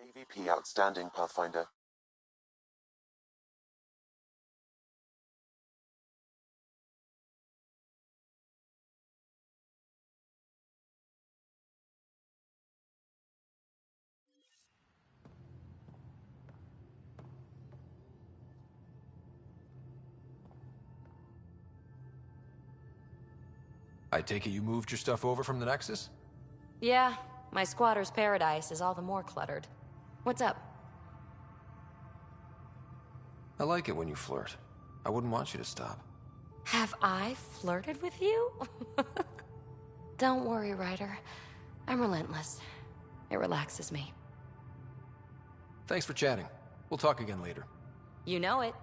AVP Outstanding Pathfinder. I take it you moved your stuff over from the Nexus? Yeah, my squatter's paradise is all the more cluttered. What's up? I like it when you flirt. I wouldn't want you to stop. Have I flirted with you? Don't worry, Ryder. I'm relentless. It relaxes me. Thanks for chatting. We'll talk again later. You know it.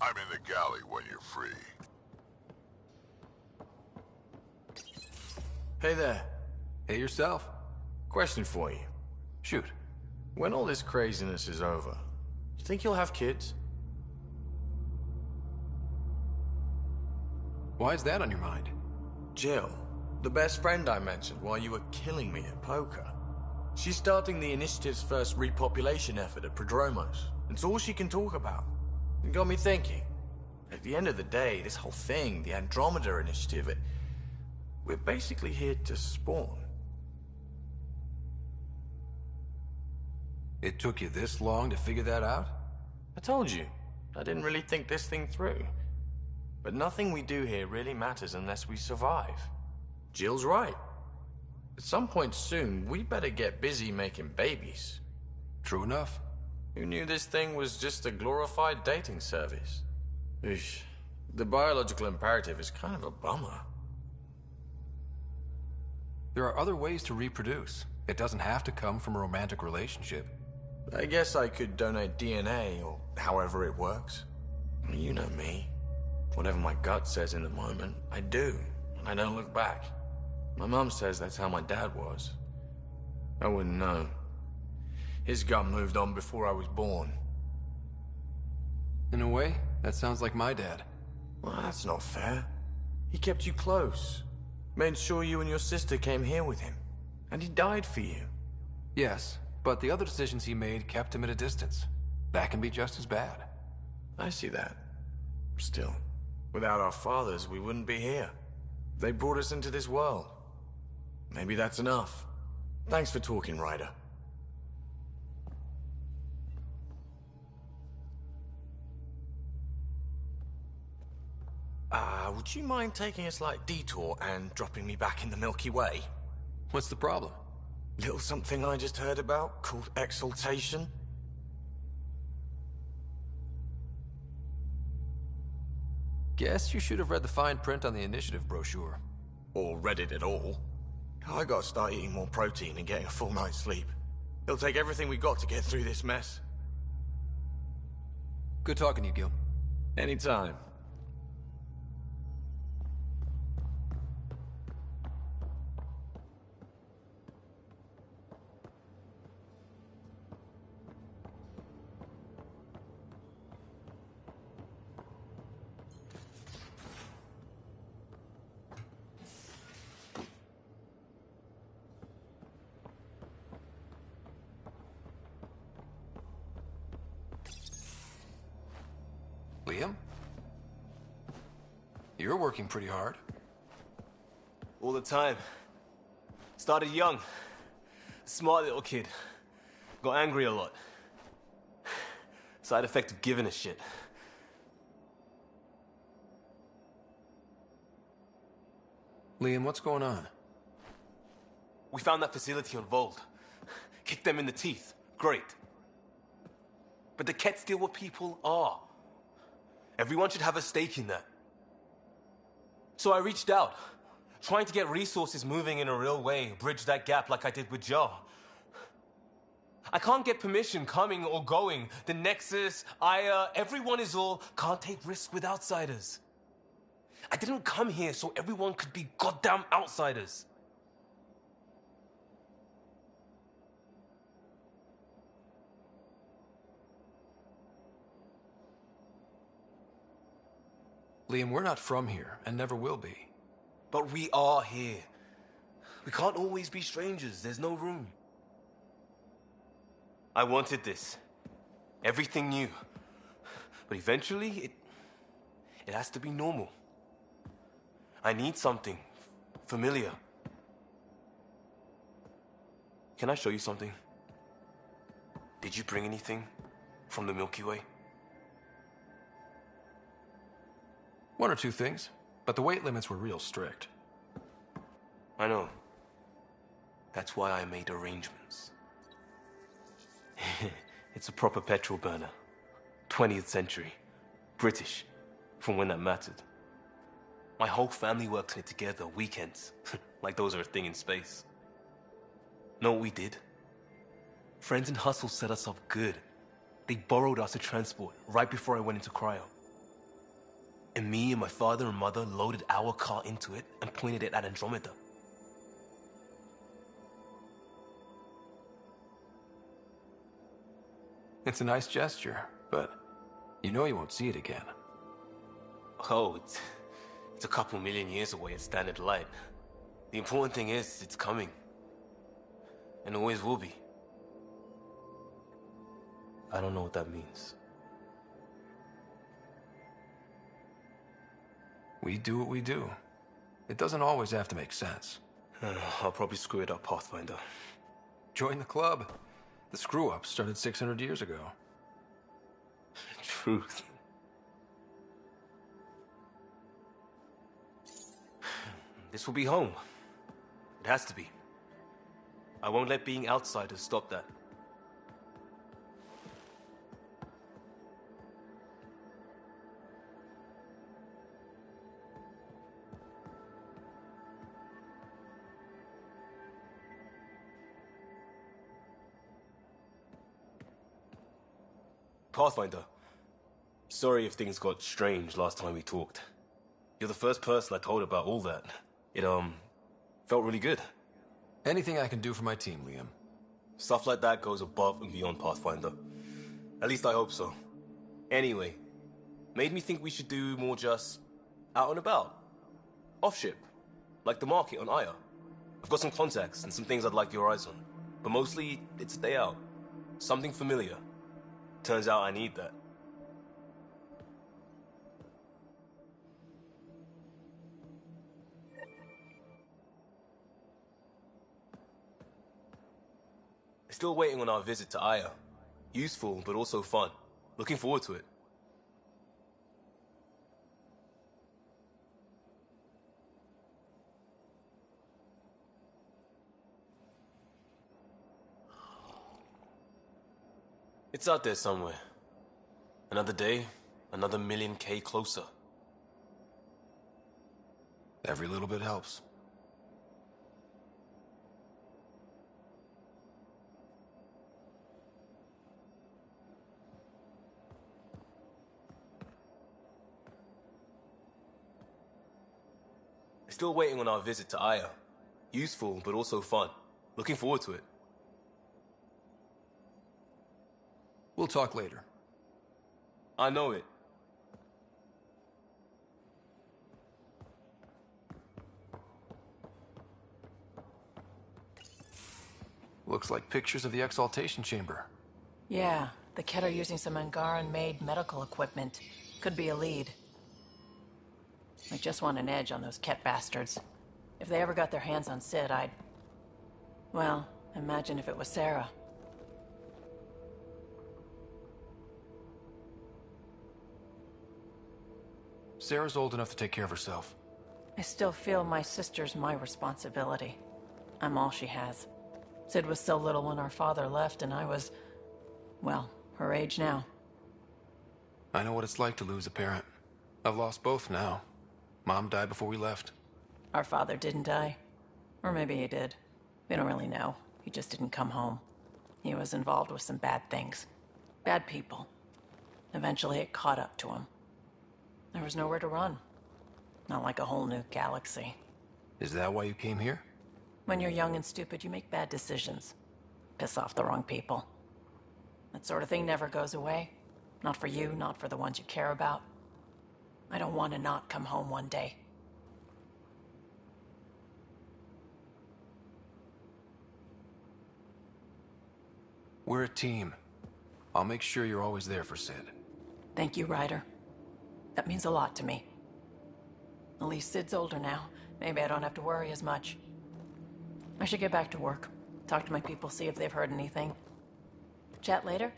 I'm in the galley when you're free. Hey there. Hey yourself. Question for you. Shoot. When all this craziness is over, you think you'll have kids? Why is that on your mind? Jill, the best friend I mentioned while you were killing me at poker. She's starting the initiative's first repopulation effort at Prodromos. It's all she can talk about. It got me thinking. At the end of the day, this whole thing, the Andromeda Initiative, we're basically here to spawn. It took you this long to figure that out? I told you, I didn't really think this thing through. But nothing we do here really matters unless we survive. Jill's right. At some point soon, we better get busy making babies. True enough. Who knew this thing was just a glorified dating service? Eesh. The biological imperative is kind of a bummer. There are other ways to reproduce. It doesn't have to come from a romantic relationship. I guess I could donate DNA, or however it works. You know me. Whatever my gut says in the moment, I do, and I don't look back. My mum says that's how my dad was. I wouldn't know. His gut moved on before I was born. In a way, that sounds like my dad. Well, that's not fair. He kept you close. Made sure you and your sister came here with him. And he died for you. Yes, but the other decisions he made kept him at a distance. That can be just as bad. I see that. Still, without our fathers, we wouldn't be here. They brought us into this world. Maybe that's enough. Thanks for talking, Ryder. Would you mind taking a slight detour and dropping me back in the Milky Way? What's the problem? Little something I just heard about called exaltation. Guess you should have read the fine print on the initiative brochure. Or read it at all. I gotta start eating more protein and getting a full night's sleep. It'll take everything we got to get through this mess. Good talking to you, Gil. Anytime. Liam? You're working pretty hard. All the time. Started young. Smart little kid. Got angry a lot. Side effect of giving a shit. Liam, what's going on? We found that facility on Vold. Kicked them in the teeth. Great. But the Kets deal what people are. Everyone should have a stake in that. So I reached out, trying to get resources moving in a real way, bridge that gap like I did with Joe. I can't get permission coming or going. The Nexus, Aya, everyone is all, can't take risks with outsiders. I didn't come here so everyone could be goddamn outsiders. Liam, we're not from here, and never will be. But we are here. We can't always be strangers. There's no room. I wanted this. Everything new. But eventually, it has to be normal. I need something familiar. Can I show you something? Did you bring anything from the Milky Way? One or two things, but the weight limits were real strict. I know. That's why I made arrangements. It's a proper petrol burner. 20th century. British. From when that mattered. My whole family worked on it together, weekends. Like those are a thing in space. Know what we did? Friends in Hustle set us up good. They borrowed us to transport right before I went into cryo. And me and my father and mother loaded our car into it and pointed it at Andromeda. It's a nice gesture, but you know you won't see it again. Oh, it's a couple million years away at standard light. The important thing is, it's coming. And always will be. I don't know what that means. We do what we do. It doesn't always have to make sense. I'll probably screw it up, Pathfinder. Join the club. The screw-up started 600 years ago. Truth. This will be home. It has to be. I won't let being outsiders stop that. Pathfinder, sorry if things got strange last time we talked. You're the first person I told about all that. It, felt really good. Anything I can do for my team, Liam. Stuff like that goes above and beyond Pathfinder. At least I hope so. Anyway, made me think we should do more just out and about. Off ship. Like the market on Aya. I've got some contacts and some things I'd like your eyes on. But mostly, it's a day out. Something familiar. Turns out I need that. Still waiting on our visit to Aya. Useful, but also fun. Looking forward to it. It's out there somewhere. Another day, another million K closer. Every little bit helps. Still waiting on our visit to Aya. Useful, but also fun. Looking forward to it. We'll talk later. I know it. Looks like pictures of the exaltation chamber. Yeah, the Ket are using some Angaran-made medical equipment. Could be a lead. I just want an edge on those Ket bastards. If they ever got their hands on Sid, I'd... Well, imagine if it was Sarah. Sarah's old enough to take care of herself. I still feel my sister's my responsibility. I'm all she has. Sid was so little when our father left, and I was... well, her age now. I know what it's like to lose a parent. I've lost both now. Mom died before we left. Our father didn't die. Or maybe he did. We don't really know. He just didn't come home. He was involved with some bad things. Bad people. Eventually it caught up to him. There was nowhere to run. Not like a whole new galaxy. Is that why you came here? When you're young and stupid, you make bad decisions. Piss off the wrong people. That sort of thing never goes away. Not for you, not for the ones you care about. I don't want to not come home one day. We're a team. I'll make sure you're always there for Sid. Thank you, Ryder. That means a lot to me. At least Sid's older now. Maybe I don't have to worry as much. I should get back to work. Talk to my people, see if they've heard anything. Chat later?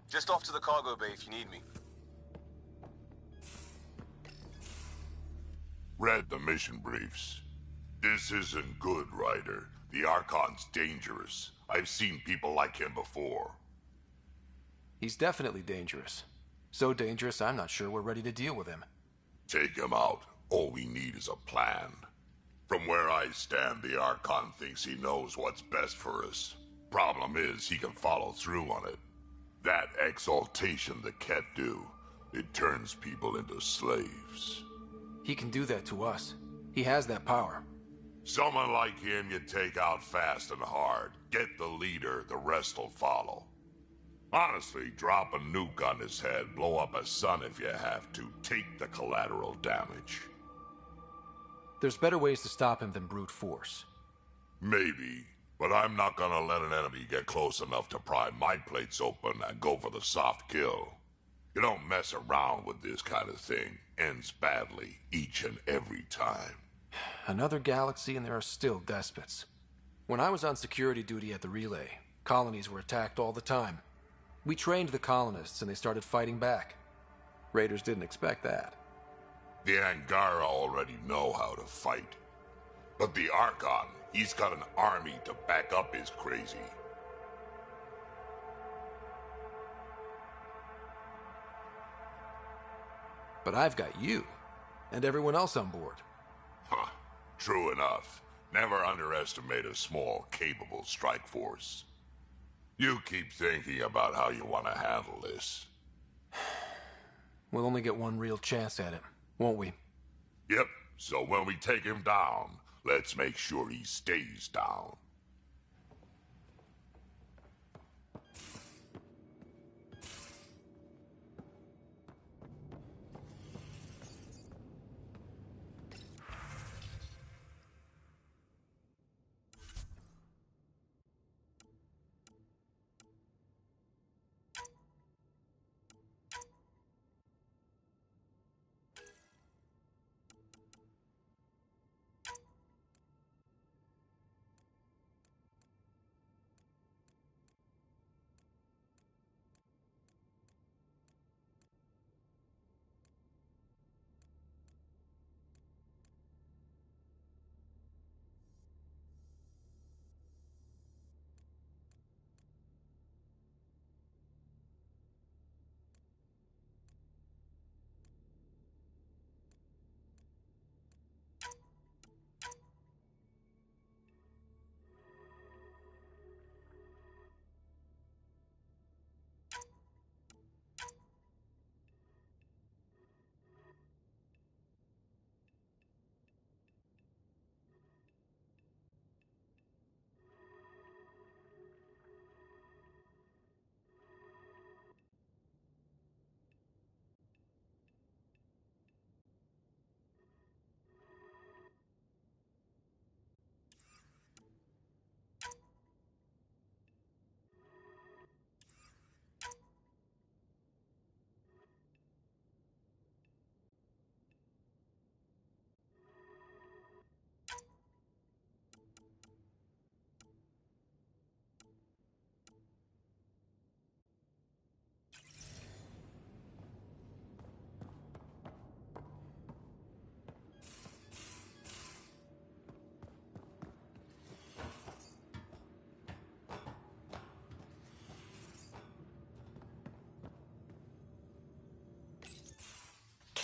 Just off to the cargo bay if you need me. Read the mission briefs. This isn't good, Ryder. The Archon's dangerous. I've seen people like him before. He's definitely dangerous. So dangerous, I'm not sure we're ready to deal with him. Take him out. All we need is a plan. From where I stand, the Archon thinks he knows what's best for us. Problem is, he can follow through on it. That exaltation the Ket do, it turns people into slaves. He can do that to us. He has that power. Someone like him you take out fast and hard. Get the leader, the rest will follow. Honestly, drop a nuke on his head, blow up a sun if you have to. Take the collateral damage. There's better ways to stop him than brute force. Maybe, but I'm not gonna let an enemy get close enough to pry my plates open and go for the soft kill. You don't mess around with this kind of thing. Ends badly, each and every time. Another galaxy and there are still despots. When I was on security duty at the relay, colonies were attacked all the time. We trained the colonists and they started fighting back. Raiders didn't expect that. The Angara already know how to fight. But the Archon, he's got an army to back up his crazy. But I've got you, and everyone else on board. Huh. True enough. Never underestimate a small, capable strike force. You keep thinking about how you want to handle this. We'll only get one real chance at it, won't we? Yep, so when we take him down, let's make sure he stays down.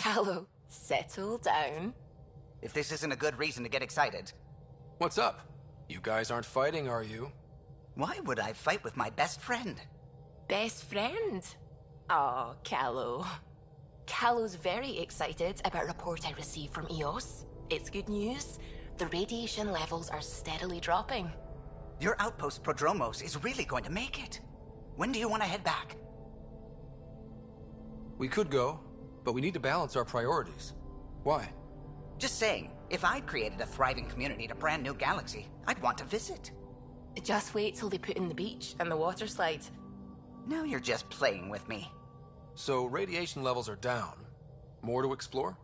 Callow, settle down. If this isn't a good reason to get excited. What's up? You guys aren't fighting, are you? Why would I fight with my best friend? Best friend? Oh, Callow. Callow's very excited about a report I received from EOS. It's good news. The radiation levels are steadily dropping. Your outpost Prodromos is really going to make it. When do you want to head back? We could go, but we need to balance our priorities. Why? Just saying, if I'd created a thriving community in a brand new galaxy, I'd want to visit. Just wait till they put in the beach and the water slide. Now you're just playing with me. So radiation levels are down. More to explore?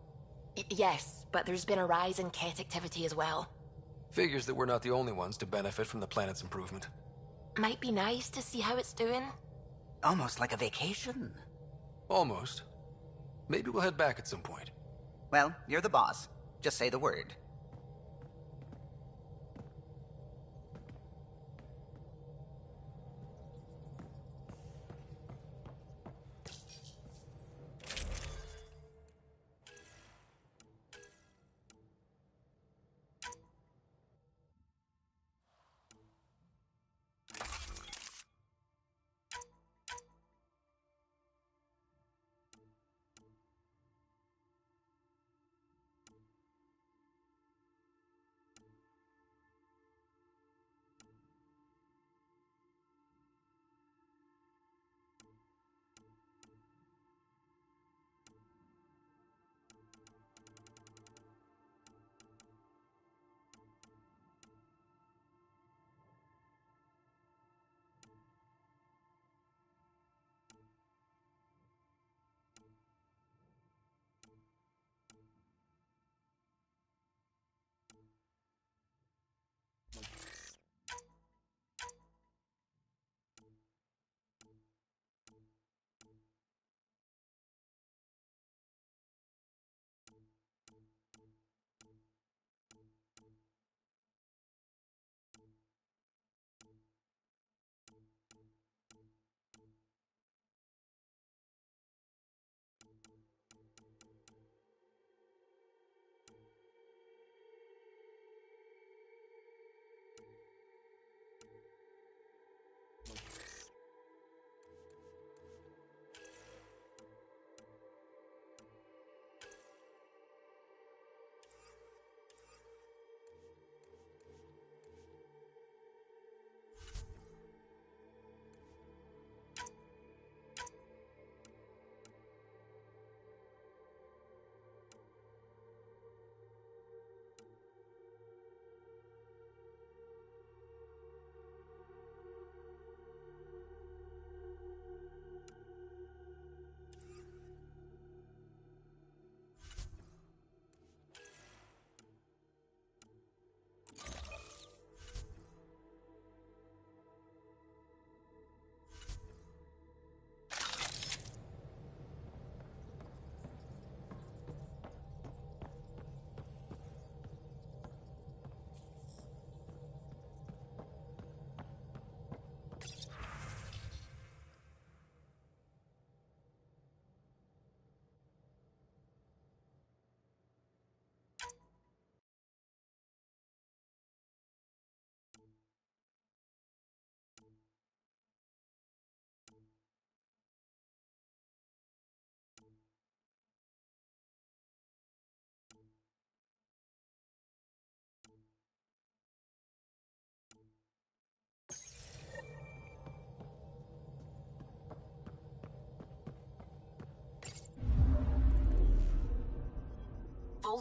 Yes, but there's been a rise in Ket activity as well. Figures that we're not the only ones to benefit from the planet's improvement. Might be nice to see how it's doing. Almost like a vacation. Almost. Maybe we'll head back at some point. Well, you're the boss. Just say the word.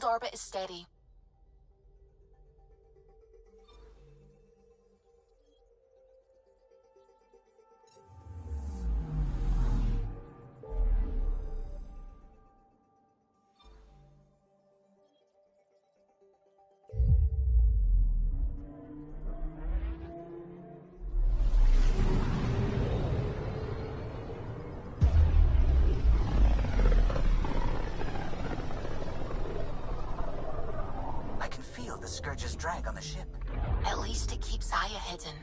Hold orbit is steady. Scourge's drag on the ship. At least it keeps Aya hidden.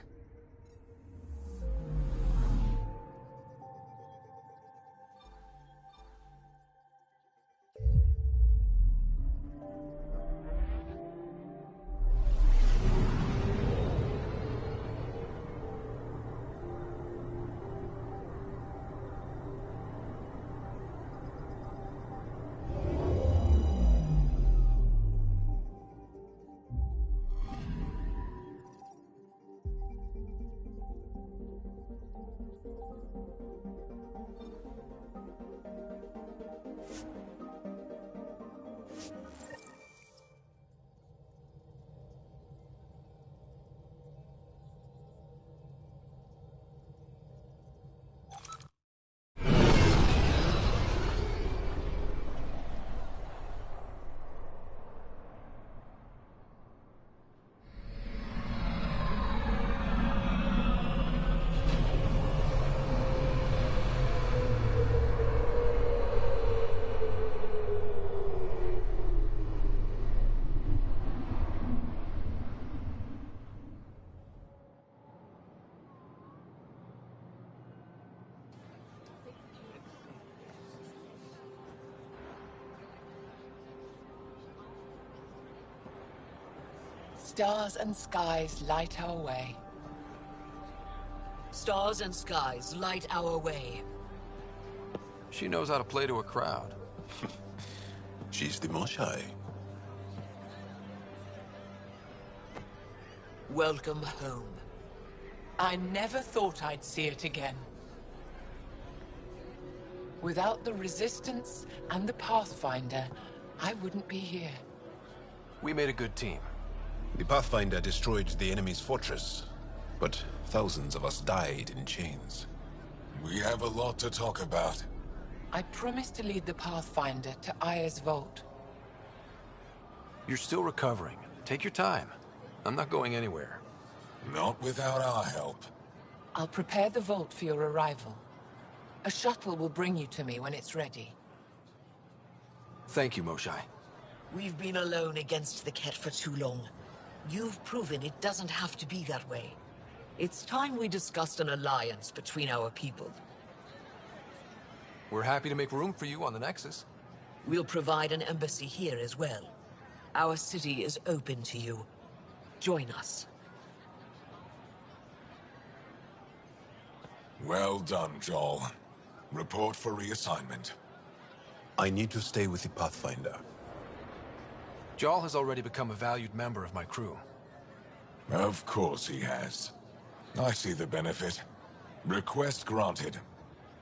Stars and skies light our way. Stars and skies light our way. She knows how to play to a crowd. She's the most shy. Welcome home. I never thought I'd see it again. Without the Resistance and the Pathfinder, I wouldn't be here. We made a good team. The Pathfinder destroyed the enemy's fortress, but thousands of us died in chains. We have a lot to talk about. I promised to lead the Pathfinder to Aya's vault. You're still recovering. Take your time. I'm not going anywhere. Not without our help. I'll prepare the vault for your arrival. A shuttle will bring you to me when it's ready. Thank you, Moshai. We've been alone against the Ket for too long. You've proven it doesn't have to be that way. It's time we discussed an alliance between our people. We're happy to make room for you on the Nexus. We'll provide an embassy here as well. Our city is open to you. Join us. Well done, Joel. Report for reassignment. I need to stay with the Pathfinder. Jarl has already become a valued member of my crew. Of course he has. I see the benefit. Request granted.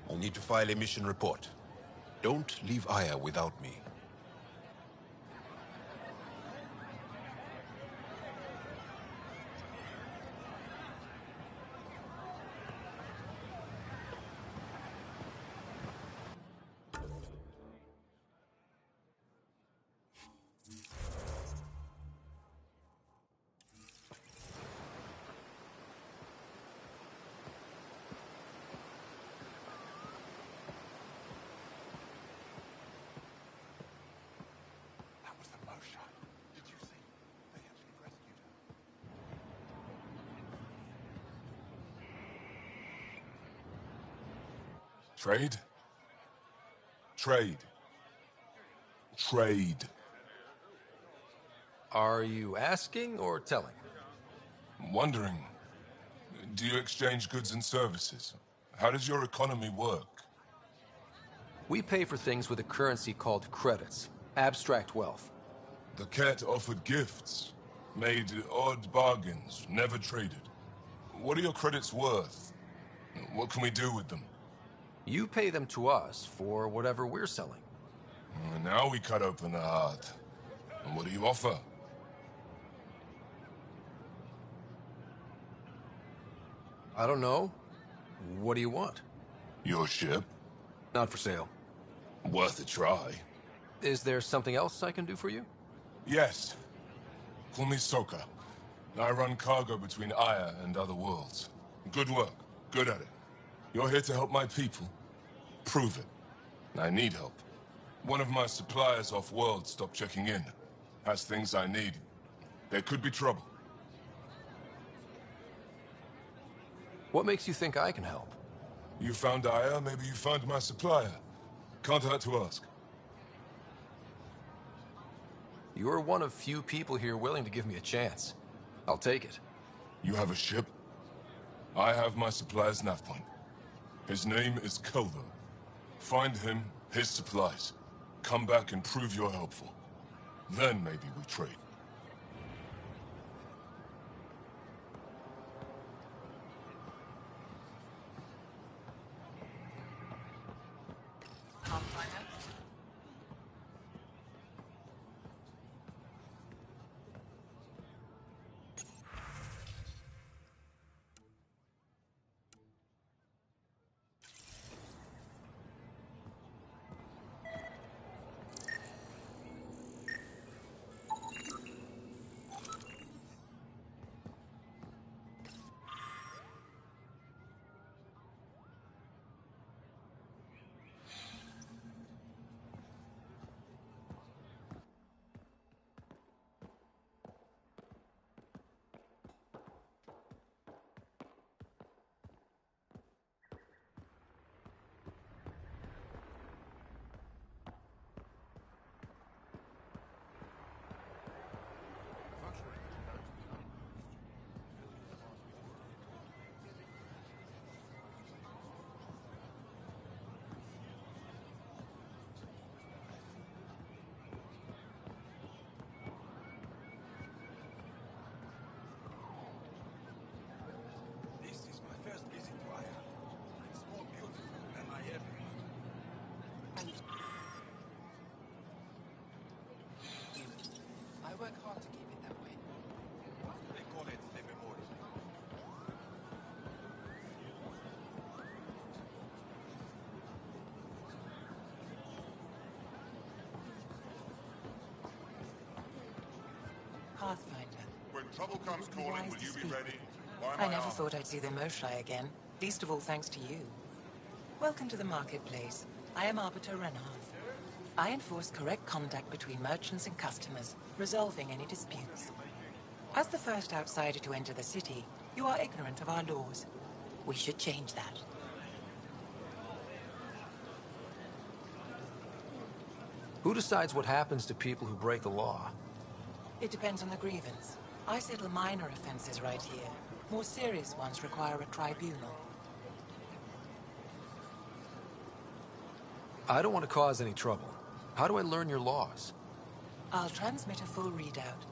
I'll need to file a mission report. Don't leave Aya without me. Trade? Trade. Trade. Are you asking or telling? Wondering, do you exchange goods and services? How does your economy work? We pay for things with a currency called credits. Abstract wealth. The Ket offered gifts, made odd bargains, never traded. What are your credits worth? What can we do with them? You pay them to us for whatever we're selling. Now we cut open the heart. And what do you offer? I don't know. What do you want? Your ship? Not for sale. Worth a try. Is there something else I can do for you? Yes. Call me Soka. I run cargo between Aya and other worlds. Good work. Good at it. You're here to help my people. Prove it. I need help. One of my suppliers off-world stopped checking in. Has things I need. There could be trouble. What makes you think I can help? You found Aya, maybe you found my supplier. Can't hurt to ask. You're one of few people here willing to give me a chance. I'll take it. You have a ship? I have my supplier's nav point. His name is Kelvo. Find him, his supplies. Come back and prove you're helpful. Then maybe we trade. I work hard to keep it that way. They call it the memory. Pathfinder. When trouble comes calling, will you be ready? Why am I never armed? thought I'd see the Moshlai again, least of all thanks to you. Welcome to the marketplace. I am Arbiter Renar. I enforce correct conduct between merchants and customers, resolving any disputes. As the first outsider to enter the city, you are ignorant of our laws. We should change that. Who decides what happens to people who break the law? It depends on the grievance. I settle minor offenses right here. More serious ones require a tribunal. I don't want to cause any trouble. How do I learn your laws? I'll transmit a full readout.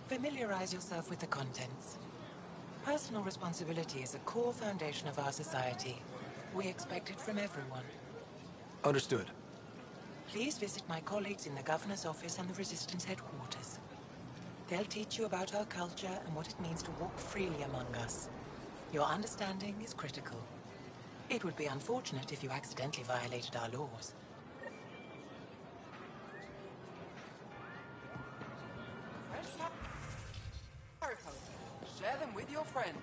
Familiarize yourself with the contents. Personal responsibility is a core foundation of our society. We expect it from everyone. Understood. Please visit my colleagues in the Governor's office and the Resistance headquarters. They'll teach you about our culture and what it means to walk freely among us. Your understanding is critical. It would be unfortunate if you accidentally violated our laws. Share them with your friends.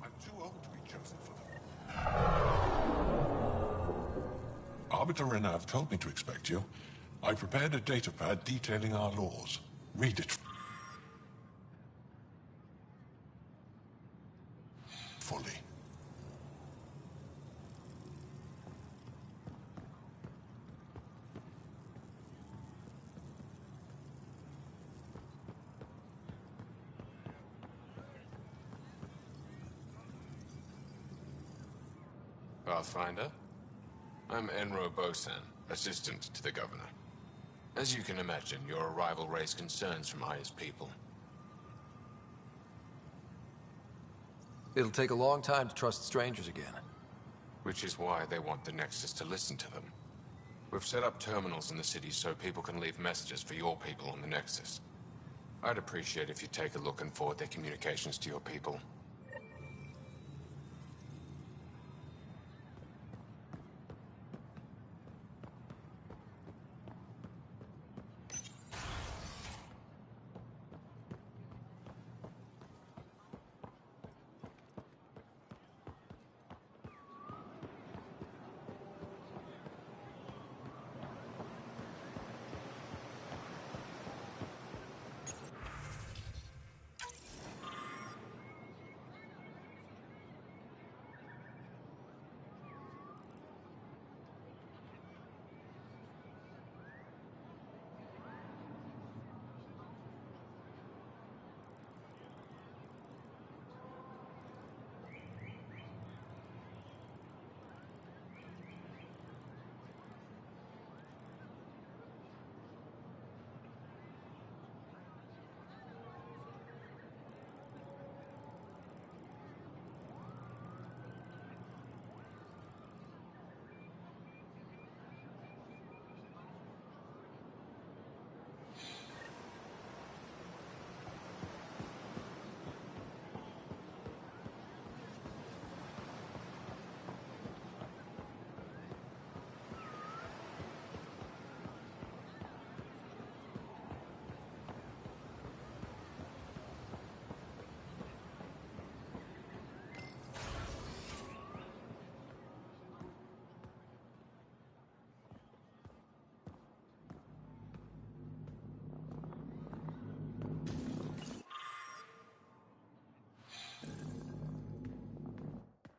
I'm too old to be chosen for them. Arbiter Renav told me to expect you. I prepared a datapad detailing our laws. Read it fully. Pathfinder? I'm Enro Bosan, assistant to the governor. As you can imagine, your arrival raised concerns from Aya's people. It'll take a long time to trust strangers again. Which is why they want the Nexus to listen to them. We've set up terminals in the city so people can leave messages for your people on the Nexus. I'd appreciate if you take a look and forward their communications to your people.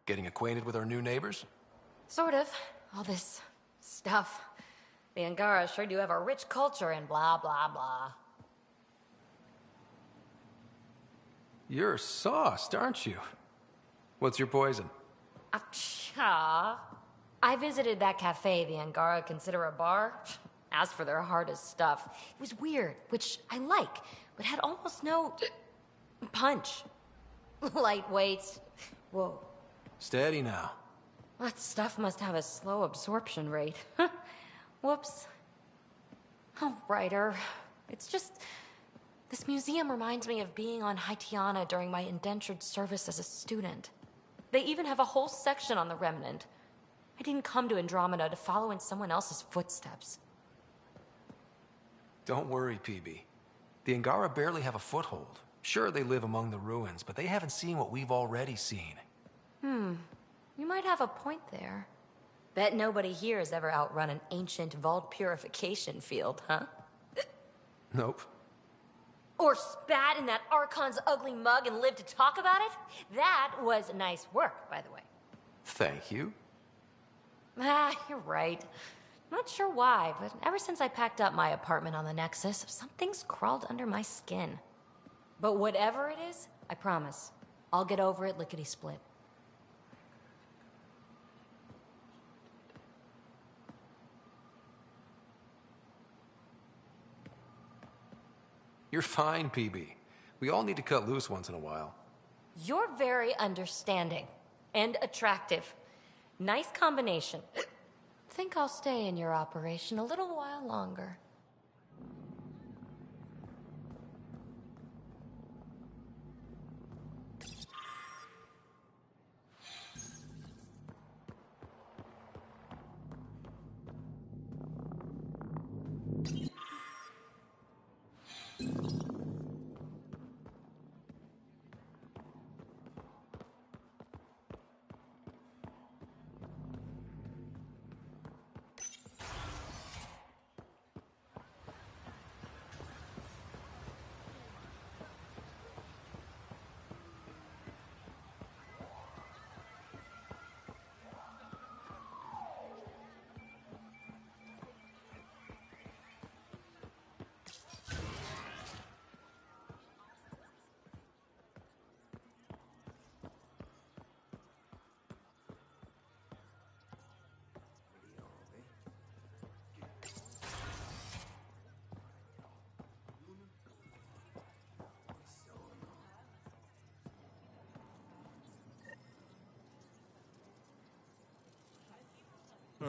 Getting acquainted with our new neighbors? Sort of. All this stuff. The Angara sure do have a rich culture and blah, blah, blah. You're sauced, aren't you? What's your poison? I visited that cafe the Angara consider a bar. Asked for their hardest stuff. It was weird, which I like, but had almost no punch. Lightweight. Whoa. Steady now. That stuff must have a slow absorption rate. Whoops. Oh, writer. It's just... This museum reminds me of being on Haitiana during my indentured service as a student. They even have a whole section on the Remnant. I didn't come to Andromeda to follow in someone else's footsteps. Don't worry, PB. The Angara barely have a foothold. Sure, they live among the ruins, but they haven't seen what we've already seen. You might have a point there. Bet nobody here has ever outrun an ancient vault purification field, huh? Nope. Or spat in that Archon's ugly mug and lived to talk about it? That was nice work, by the way. Thank you. You're right. Not sure why, but ever since I packed up my apartment on the Nexus, something's crawled under my skin. But whatever it is, I promise, I'll get over it lickety-split. You're fine, PB. We all need to cut loose once in a while. You're very understanding and attractive. Nice combination. Think I'll stay in your operation a little while longer.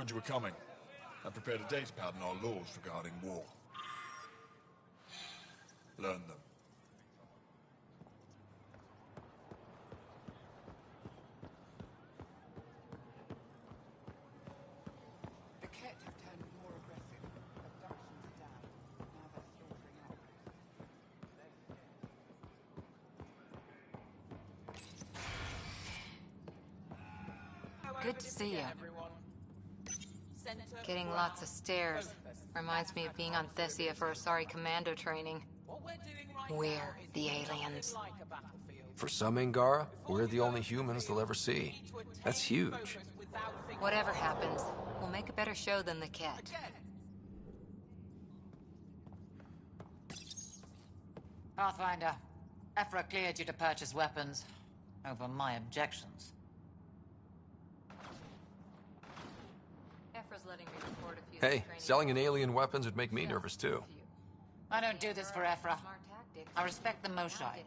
Heard you were coming. I prepared a data pad on our laws regarding war. Learn them. The Ket have turned more aggressive. Abductions are down. Now they're slaughtering up. Good to see you. Getting lots of stares. Reminds me of being on Thessia for Asari commando training. We're the aliens. For some Angara, we're the only humans they'll ever see. That's huge. Whatever happens, we'll make a better show than the Ket. Pathfinder, Ephra cleared you to purchase weapons. Over my objections. Ephra's letting me record a few Hey, selling an alien weapons would make me nervous too. I don't do this for Ephra. I respect the Moshai.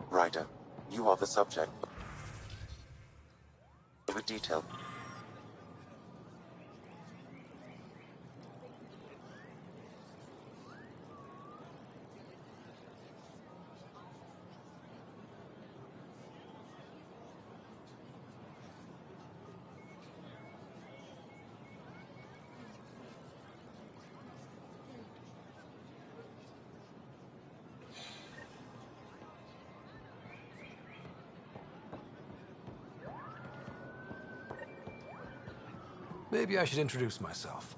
Ryder, you are the subject of a detail. Maybe I should introduce myself.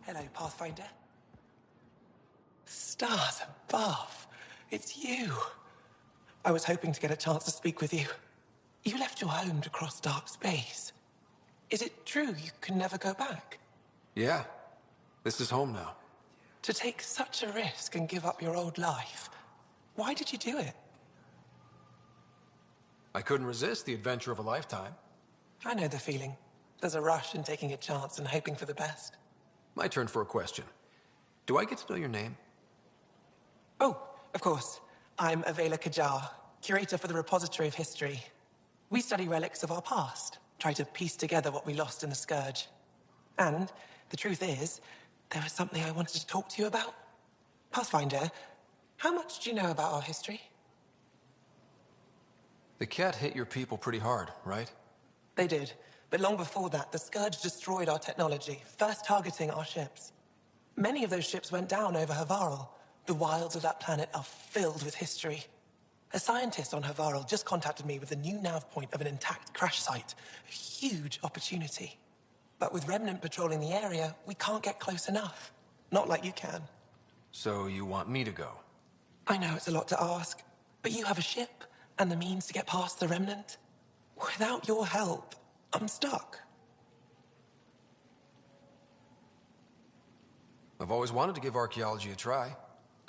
Hello, Pathfinder. Stars above. It's you. I was hoping to get a chance to speak with you. You left your home to cross dark space. Is it true you can never go back? Yeah. This is home now. To take such a risk and give up your old life, why did you do it? I couldn't resist the adventure of a lifetime. I know the feeling. There's a rush in taking a chance and hoping for the best. My turn for a question. Do I get to know your name? Oh, of course. I'm Avela Kajar, curator for the Repository of History. We study relics of our past, try to piece together what we lost in the Scourge. And the truth is, there was something I wanted to talk to you about. Pathfinder, how much do you know about our history? The Ket hit your people pretty hard, right? They did. But long before that, the Scourge destroyed our technology, first targeting our ships. Many of those ships went down over Havarl. The wilds of that planet are filled with history. A scientist on Havarl just contacted me with the new nav point of an intact crash site. A huge opportunity. But with Remnant patrolling the area, we can't get close enough. Not like you can. So you want me to go? I know it's a lot to ask, but you have a ship and the means to get past the Remnant. Without your help, I'm stuck. I've always wanted to give archaeology a try.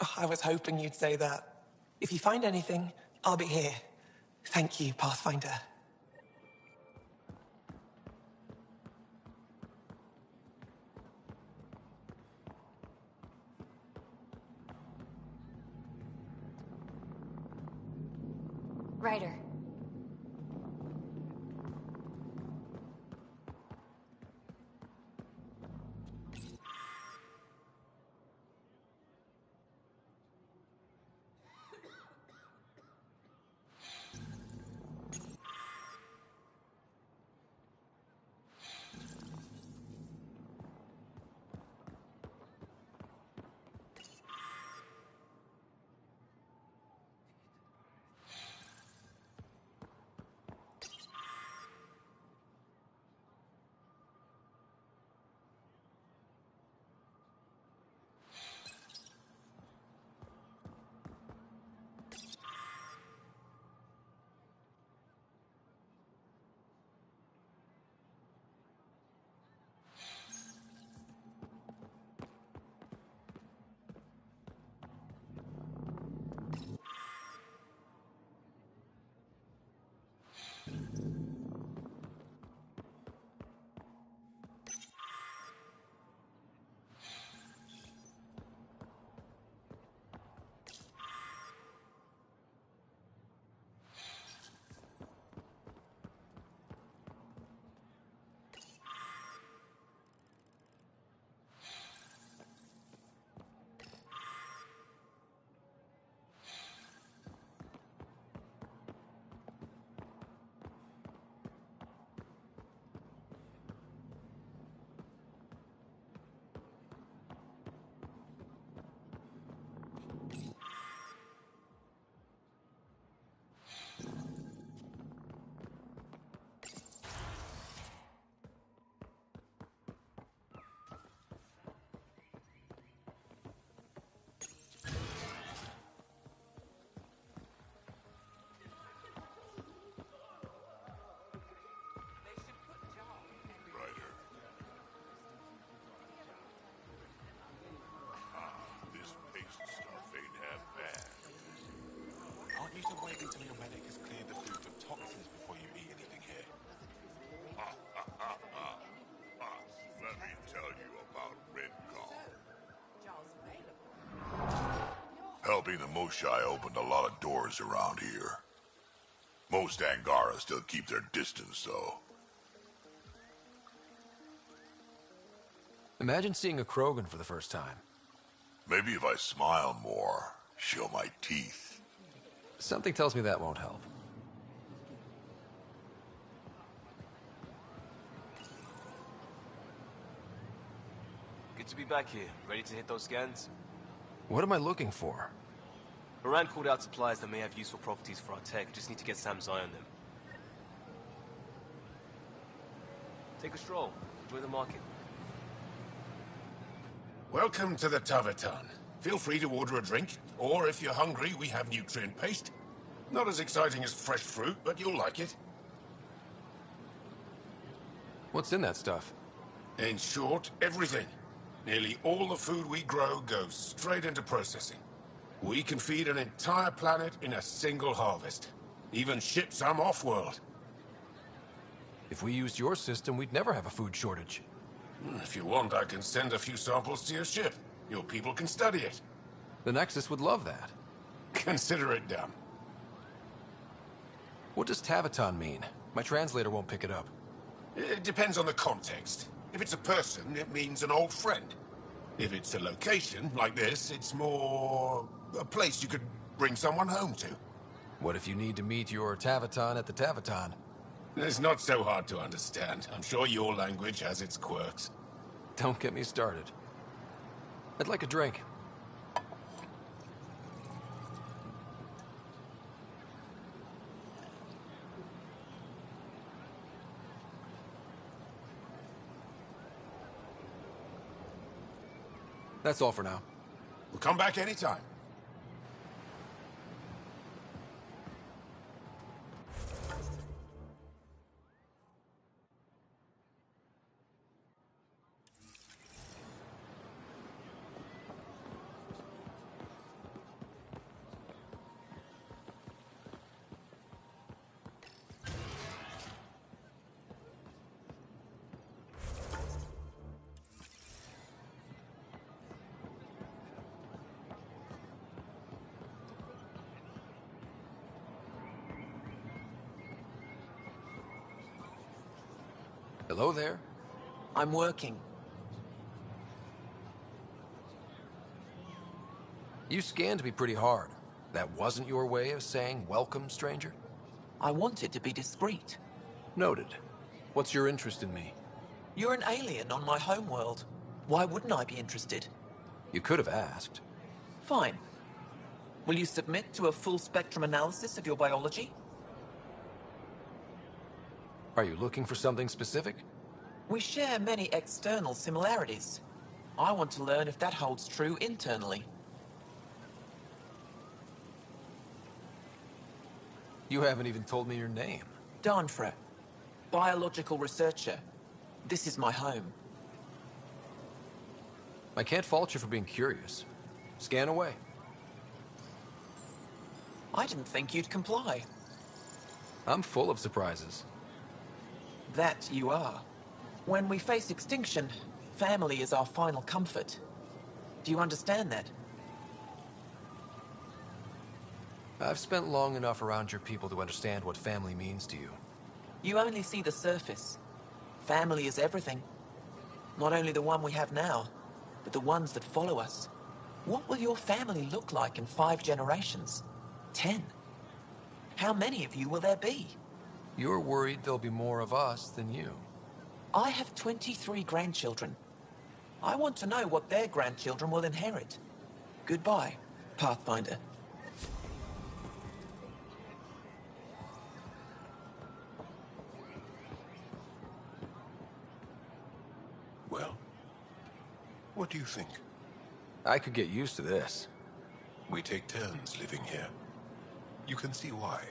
Oh, I was hoping you'd say that. If you find anything, I'll be here. Thank you, Pathfinder. Ryder. You should wait until your medic has cleared the food of toxins before you eat anything here. Let me tell you about Red Helping the Moshai opened a lot of doors around here. Most Angara still keep their distance, though. Imagine seeing a Krogan for the first time. Maybe if I smile more, show my teeth. Something tells me that won't help. Good to be back here. Ready to hit those scans? What am I looking for? Moran called out supplies that may have useful properties for our tech. Just need to get Sam's eye on them. Take a stroll. Enjoy the market. Welcome to the Taverton. Feel free to order a drink, or if you're hungry, we have nutrient paste. Not as exciting as fresh fruit, but you'll like it. What's in that stuff? In short, everything. Nearly all the food we grow goes straight into processing. We can feed an entire planet in a single harvest. Even ship some off-world. If we used your system, we'd never have a food shortage. If you want, I can send a few samples to your ship. Your people can study it. The Nexus would love that. Consider it done. What does Taverton mean? My translator won't pick it up. It depends on the context. If it's a person, it means an old friend. If it's a location, like this, it's more a place you could bring someone home to. What if you need to meet your Taverton at the Taverton? It's not so hard to understand. I'm sure your language has its quirks. Don't get me started. I'd like a drink. That's all for now. We'll come back anytime. Hello there. I'm working. You scanned me pretty hard. That wasn't your way of saying welcome, stranger? I wanted to be discreet. Noted. What's your interest in me? You're an alien on my homeworld. Why wouldn't I be interested? You could have asked. Fine. Will you submit to a full spectrum analysis of your biology? Are you looking for something specific? We share many external similarities. I want to learn if that holds true internally. You haven't even told me your name. Danfra, biological researcher. This is my home. I can't fault you for being curious. Scan away. I didn't think you'd comply. I'm full of surprises. That you are. When we face extinction, family is our final comfort. Do you understand that? I've spent long enough around your people to understand what family means to you. You only see the surface. Family is everything. Not only the one we have now, but the ones that follow us. What will your family look like in 5 generations? 10? How many of you will there be? You're worried there'll be more of us than you. I have 23 grandchildren. I want to know what their grandchildren will inherit. Goodbye, Pathfinder. Well, what do you think? I could get used to this. We take turns living here. You can see why.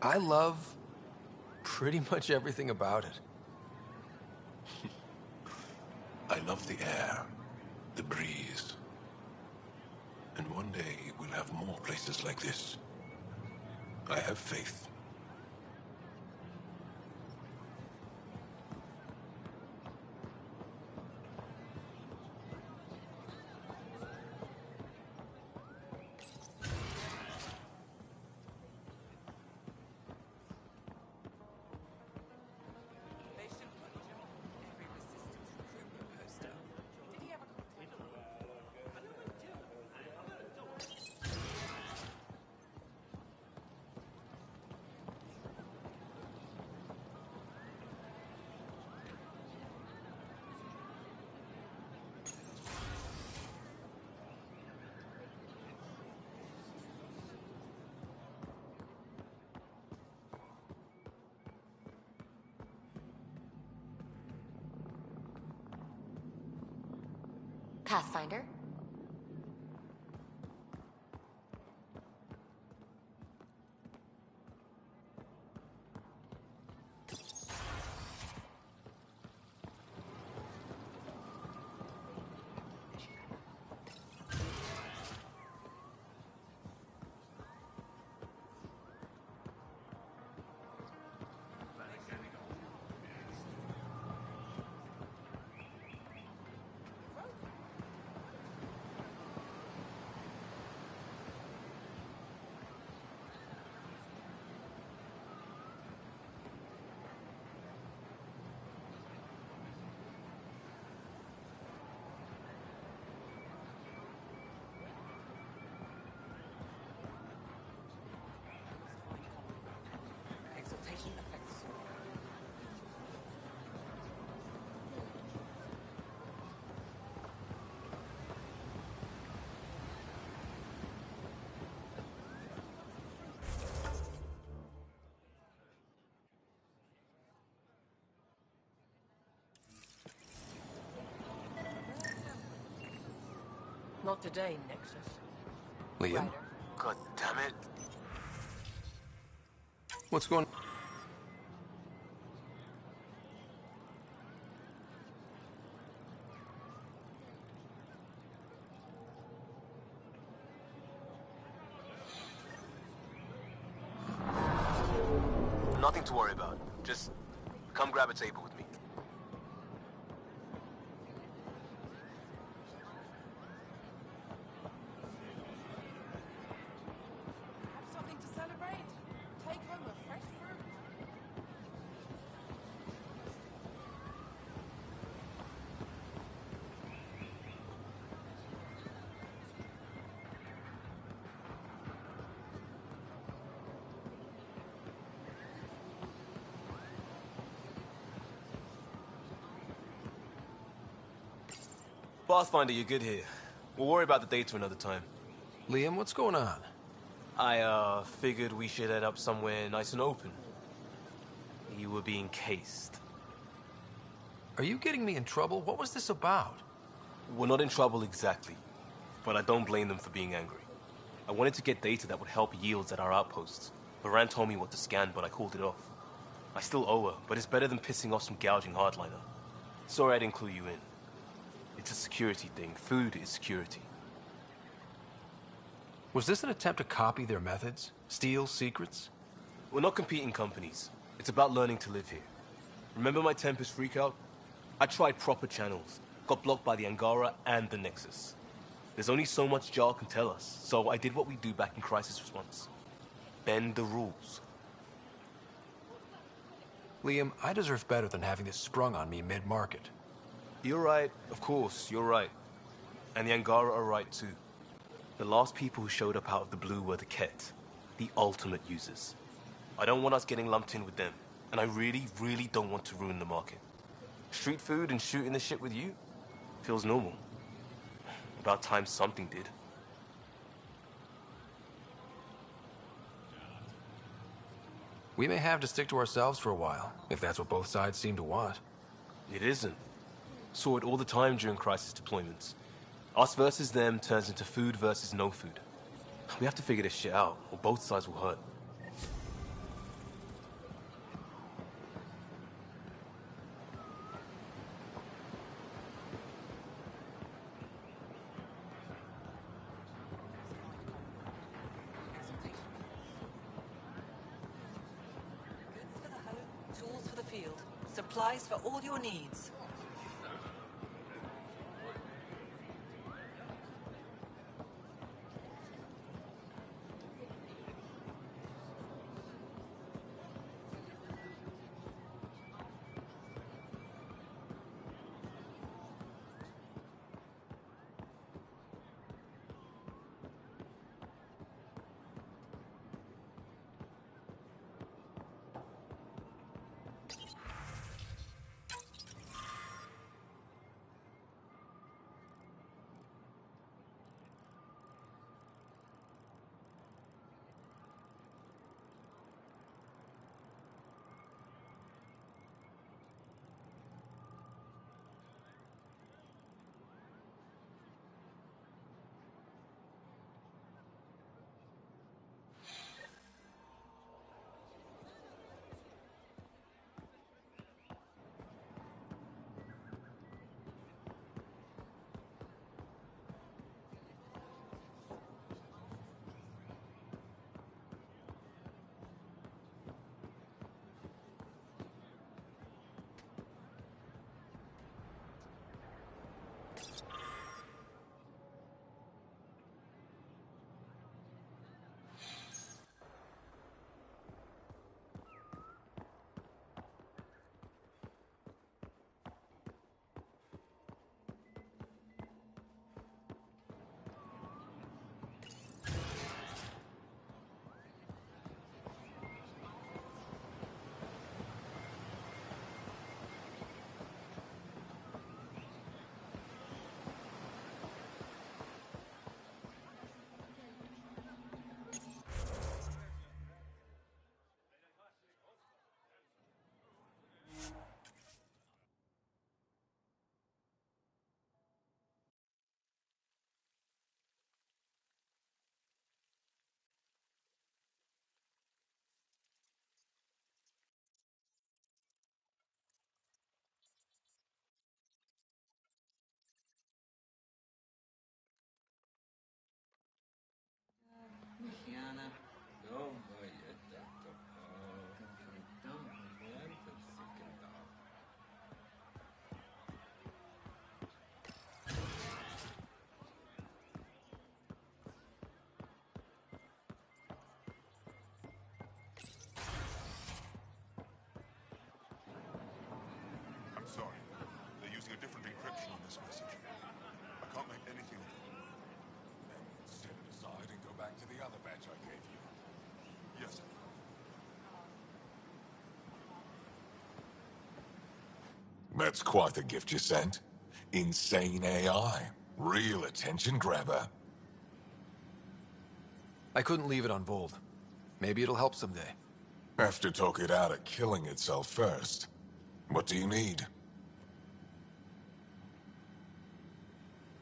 I love pretty much everything about it. I love the air, the breeze. And one day we'll have more places like this. I have faith. Pathfinder? Not today, Nexus. Liam? God damn it. What's going on? Nothing to worry about. Just come grab a table with me. Pathfinder, you're good here. We'll worry about the data another time. Liam, what's going on? I, figured we should head up somewhere nice and open. You were being cased. Are you getting me in trouble? What was this about? We're not in trouble exactly, but I don't blame them for being angry. I wanted to get data that would help yields at our outposts. Baran told me what to scan, but I called it off. I still owe her, but it's better than pissing off some gouging hardliner. Sorry I didn't clue you in. It's a security thing. Food is security. Was this an attempt to copy their methods? Steal secrets? We're not competing companies. It's about learning to live here. Remember my Tempest freakout? I tried proper channels. Got blocked by the Angara and the Nexus. There's only so much Jar can tell us, so I did what we do back in crisis response. Bend the rules. Liam, I deserve better than having this sprung on me mid-market. You're right, of course, you're right. And the Angara are right too. The last people who showed up out of the blue were the Ket, the ultimate users. I don't want us getting lumped in with them, and I really, really don't want to ruin the market. Street food and shooting the shit with you feels normal. About time something did. We may have to stick to ourselves for a while, if that's what both sides seem to want. It isn't. Saw it all the time during crisis deployments. Us versus them turns into food versus no food. We have to figure this shit out, or both sides will hurt. Tools for the field. Supplies for all your needs. I'm sorry. They're using a different encryption on this message. I can't make anything of it. Then set it aside and go back to the other batch I gave you. Yes, sir. That's quite the gift you sent. Insane AI. Real attention grabber. I couldn't leave it on Vold. Maybe it'll help someday. Have to talk it out at killing itself first. What do you need?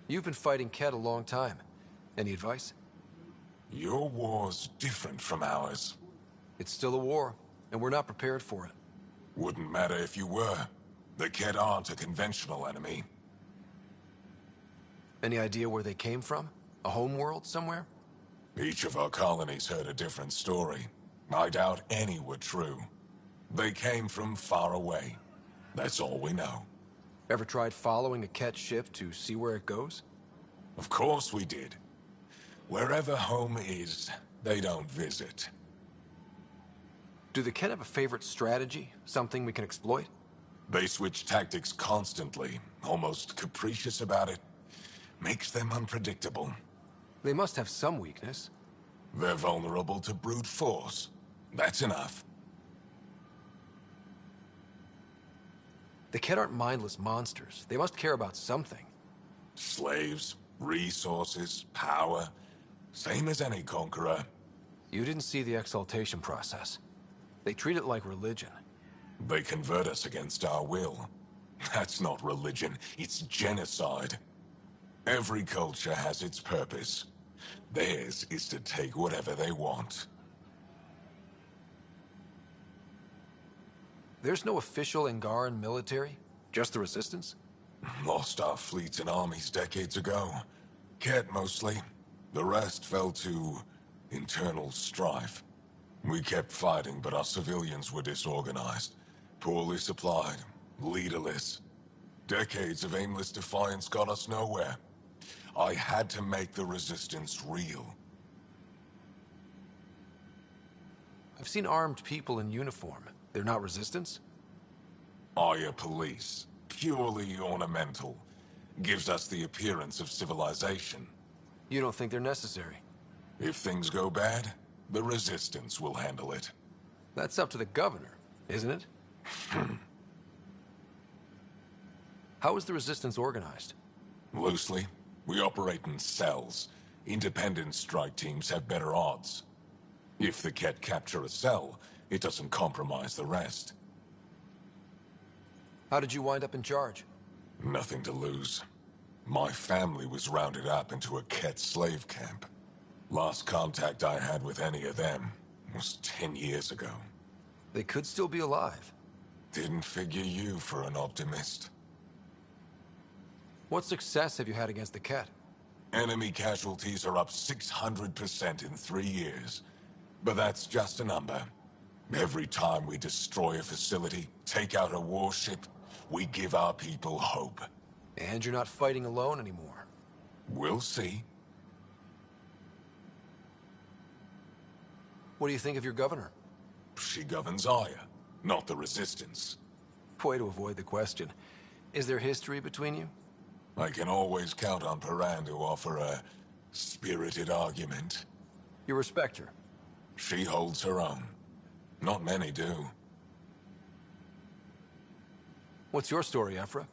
You've been fighting Ket a long time. Any advice? Your war's different from ours. It's still a war, and we're not prepared for it. Wouldn't matter if you were. The Ket aren't a conventional enemy. Any idea where they came from? A homeworld somewhere? Each of our colonies heard a different story. I doubt any were true. They came from far away. That's all we know. Ever tried following a Ket ship to see where it goes? Of course we did. Wherever home is, they don't visit. Do the Ket have a favorite strategy? Something we can exploit? They switch tactics constantly, almost capricious about it. Makes them unpredictable. They must have some weakness. They're vulnerable to brute force. That's enough. The Ket aren't mindless monsters. They must care about something. Slaves, resources, power. Same as any conqueror. You didn't see the exaltation process. They treat it like religion. They convert us against our will. That's not religion, it's genocide. Every culture has its purpose. Theirs is to take whatever they want. There's no official Angaran military? Just the Resistance? Lost our fleets and armies decades ago. Ket mostly. The rest fell to internal strife. We kept fighting, but our civilians were disorganized. Poorly supplied, leaderless. Decades of aimless defiance got us nowhere. I had to make the Resistance real. I've seen armed people in uniform. They're not Resistance? Aya police. Purely ornamental. Gives us the appearance of civilization. You don't think they're necessary? If things go bad, the Resistance will handle it. That's up to the governor, isn't it? How is the Resistance organized? Loosely. We operate in cells. Independent strike teams have better odds. If the Ket capture a cell, it doesn't compromise the rest. How did you wind up in charge? Nothing to lose. My family was rounded up into a Ket slave camp. Last contact I had with any of them was 10 years ago. They could still be alive. Didn't figure you for an optimist. What success have you had against the Ket? Enemy casualties are up 600% in 3 years. But that's just a number. Every time we destroy a facility, take out a warship, we give our people hope. And you're not fighting alone anymore. We'll see. What do you think of your governor? She governs Aya, not the Resistance. Way to avoid the question. Is there history between you? I can always count on Paran to offer a spirited argument. You respect her? She holds her own. Not many do. What's your story, Ephra?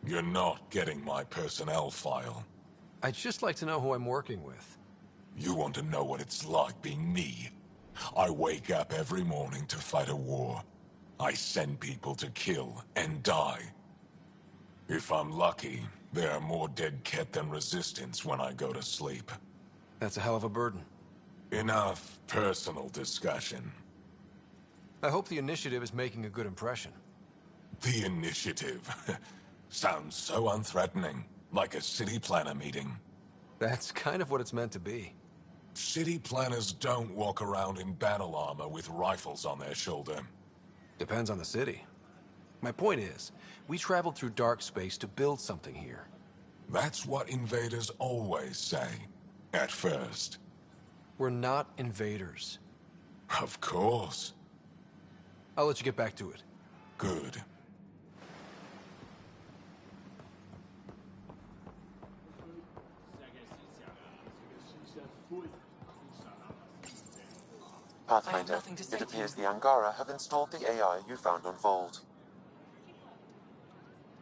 You're not getting my personnel file. I'd just like to know who I'm working with. You want to know what it's like being me? I wake up every morning to fight a war. I send people to kill and die. If I'm lucky, there are more dead Ket than Resistance when I go to sleep. That's a hell of a burden. Enough personal discussion. I hope the initiative is making a good impression. The initiative? Sounds so unthreatening, like a city planner meeting. That's kind of what it's meant to be. City planners don't walk around in battle armor with rifles on their shoulder. Depends on the city. My point is, we traveled through dark space to build something here. That's what invaders always say. At first. We're not invaders. Of course. I'll let you get back to it. Good. Pathfinder, it appears the Angara have installed the AI you found on Vold.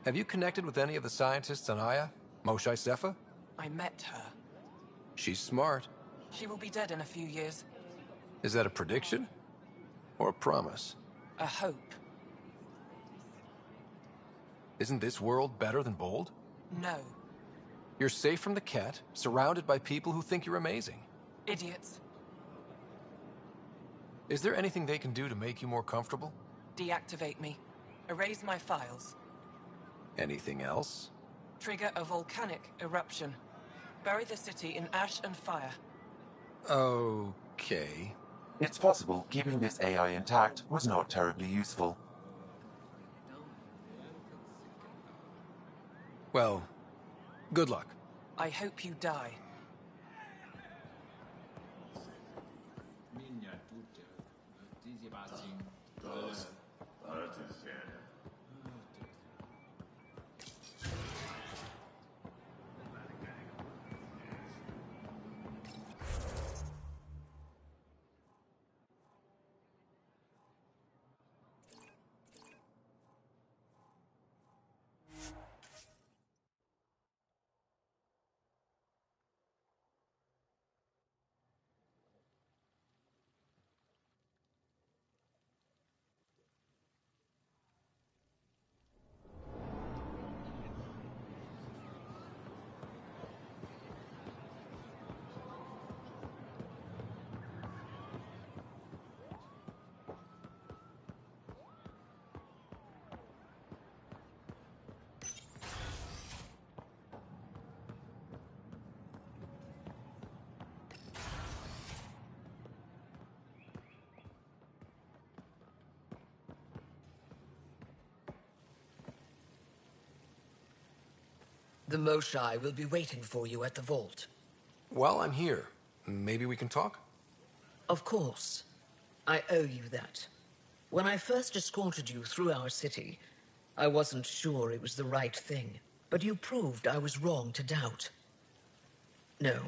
Have you connected with any of the scientists on Aya? Moshae Sepha? I met her. She's smart. She will be dead in a few years. Is that a prediction? Or a promise? A hope. Isn't this world better than Bold? No. You're safe from the Ket, surrounded by people who think you're amazing. Idiots. Is there anything they can do to make you more comfortable? Deactivate me. Erase my files. Anything else? Trigger a volcanic eruption. Bury the city in ash and fire. Okay. It's possible keeping this AI intact was not terribly useful. Well, good luck. I hope you die. The Moshae will be waiting for you at the vault. While I'm here, maybe we can talk? Of course. I owe you that. When I first escorted you through our city, I wasn't sure it was the right thing, but you proved I was wrong to doubt. No,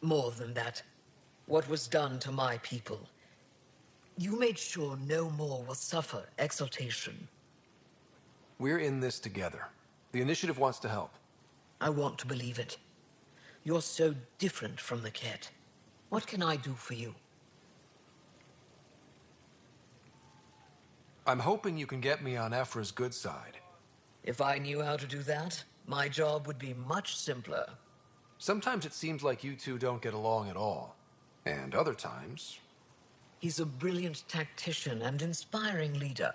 more than that. What was done to my people. You made sure no more will suffer exaltation. We're in this together. The Initiative wants to help. I want to believe it. You're so different from the Ket. What can I do for you? I'm hoping you can get me on Ephra's good side. If I knew how to do that, my job would be much simpler. Sometimes it seems like you two don't get along at all. And other times... He's a brilliant tactician and inspiring leader.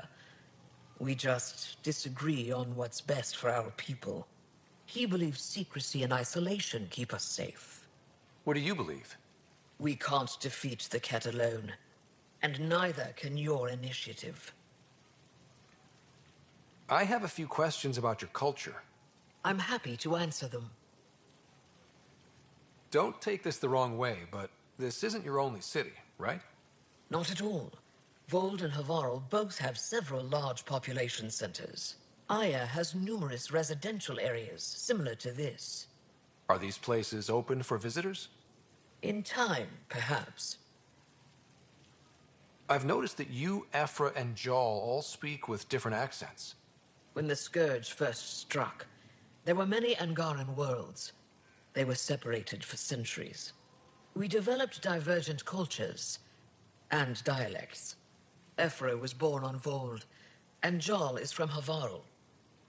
We just disagree on what's best for our people. He believes secrecy and isolation keep us safe. What do you believe? We can't defeat the Ket alone. And neither can your initiative. I have a few questions about your culture. I'm happy to answer them. Don't take this the wrong way, but this isn't your only city, right? Not at all. Vold and Havarl both have several large population centers. Aya has numerous residential areas similar to this. Are these places open for visitors? In time, perhaps. I've noticed that you, Ephra, and Jal all speak with different accents. When the Scourge first struck, there were many Angaran worlds. They were separated for centuries. We developed divergent cultures and dialects. Ephra was born on Vold, and Jal is from Havarl.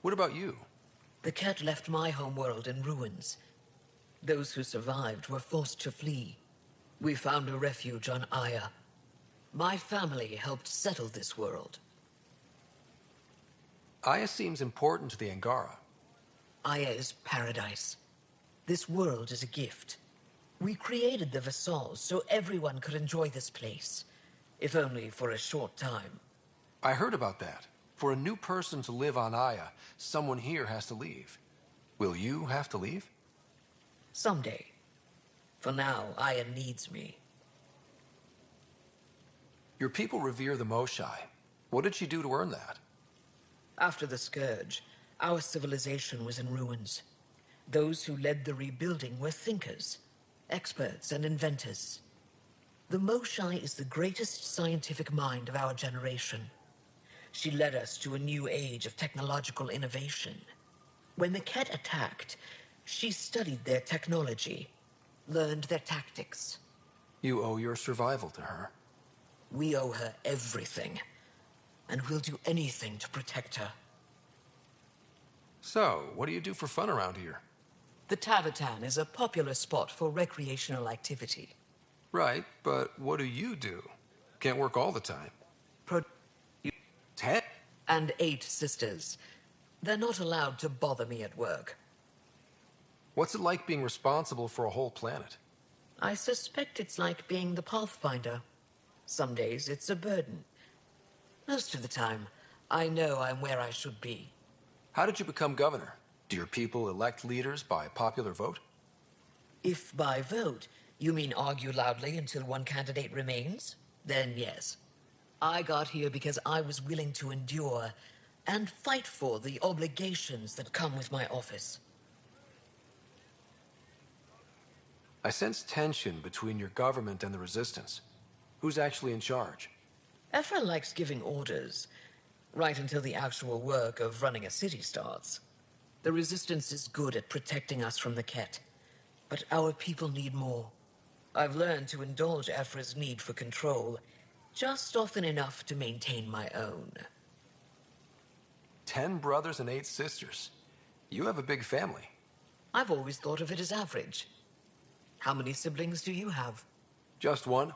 What about you? The Ket left my homeworld in ruins. Those who survived were forced to flee. We found a refuge on Aya. My family helped settle this world. Aya seems important to the Angara. Aya is paradise. This world is a gift. We created the Vassals so everyone could enjoy this place, if only for a short time. I heard about that. For a new person to live on Aya, someone here has to leave. Will you have to leave? Someday. For now, Aya needs me. Your people revere the Moshae. What did she do to earn that? After the Scourge, our civilization was in ruins. Those who led the rebuilding were thinkers, experts and inventors. The Moshae is the greatest scientific mind of our generation. she led us to a new age of technological innovation. When the Ket attacked, she studied their technology, learned their tactics. You owe your survival to her. We owe her everything, and we'll do anything to protect her. So, what do you do for fun around here? The Tavatan is a popular spot for recreational activity. Right, but what do you do? Can't work all the time. 10? And 8 sisters. They're not allowed to bother me at work. What's it like being responsible for a whole planet? I suspect it's like being the Pathfinder. Some days it's a burden. Most of the time, I know I'm where I should be. How did you become governor? Do your people elect leaders by popular vote? If by vote, you mean argue loudly until one candidate remains, then yes. I got here because I was willing to endure and fight for the obligations that come with my office. I sense tension between your government and the resistance. Who's actually in charge? Ephra likes giving orders, right until the actual work of running a city starts. The resistance is good at protecting us from the Ket, but our people need more. I've learned to indulge Ephra's need for control, just often enough to maintain my own. 10 brothers and 8 sisters. You have a big family. I've always thought of it as average. How many siblings do you have? Just one.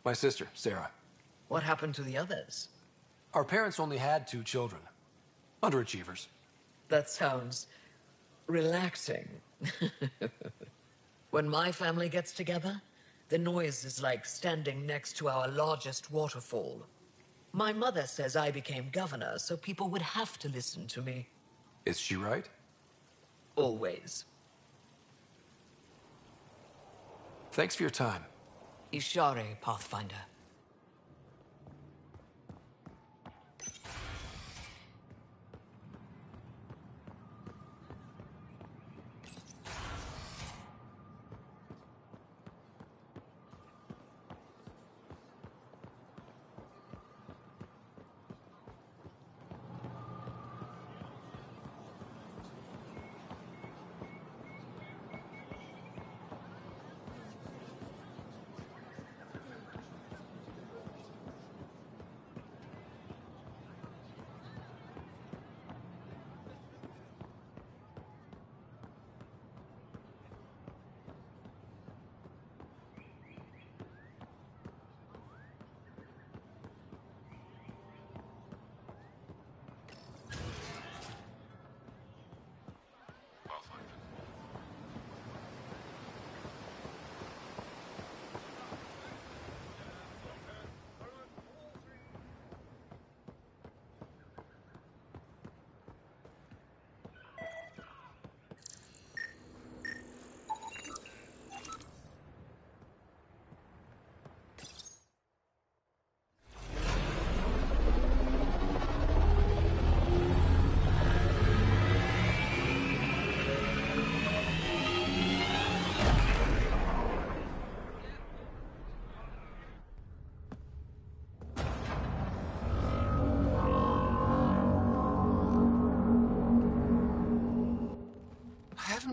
My sister, Sarah. What happened to the others? Our parents only had 2 children. Underachievers. That sounds relaxing. When my family gets together, the noise is like standing next to our largest waterfall. My mother says I became governor, so people would have to listen to me. Is she right? Always. Thanks for your time. Ishare, Pathfinder.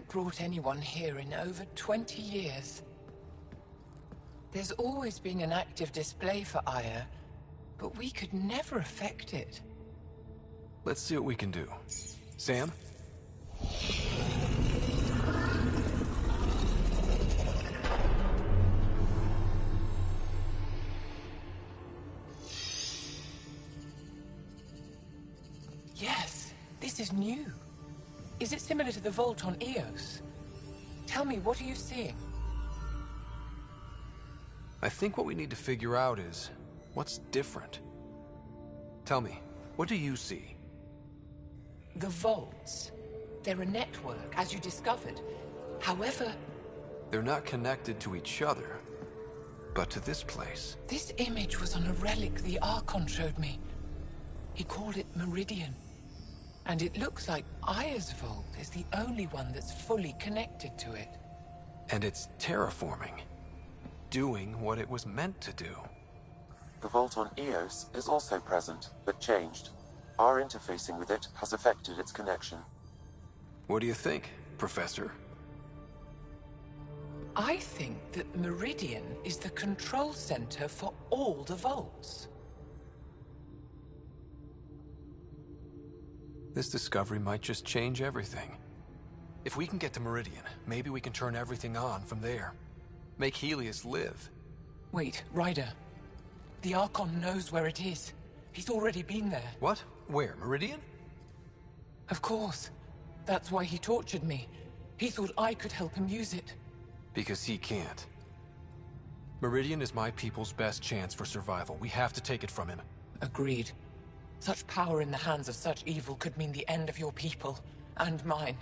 Brought anyone here in over 20 years. There's always been an active display for Aya, but we could never affect it. Let's see what we can do. Sam? Yes, this is new. Is it similar to the vault on Eos? Tell me, what are you seeing? I think what we need to figure out is what's different. Tell me, what do you see? The vaults. They're a network, as you discovered. However... They're not connected to each other, but to this place. This image was on a relic the Archon showed me. He called it Meridian. And it looks like Aya's vault is the only one that's fully connected to it. And it's terraforming. Doing what it was meant to do. The vault on Eos is also present, but changed. Our interfacing with it has affected its connection. What do you think, Professor? I think that Meridian is the control center for all the vaults. This discovery might just change everything. If we can get to Meridian, maybe we can turn everything on from there. Make Helios live. Wait, Ryder. The Archon knows where it is. He's already been there. What? Where? Meridian? Of course. That's why he tortured me. He thought I could help him use it. Because he can't. Meridian is my people's best chance for survival. We have to take it from him. Agreed. Such power in the hands of such evil could mean the end of your people, and mine.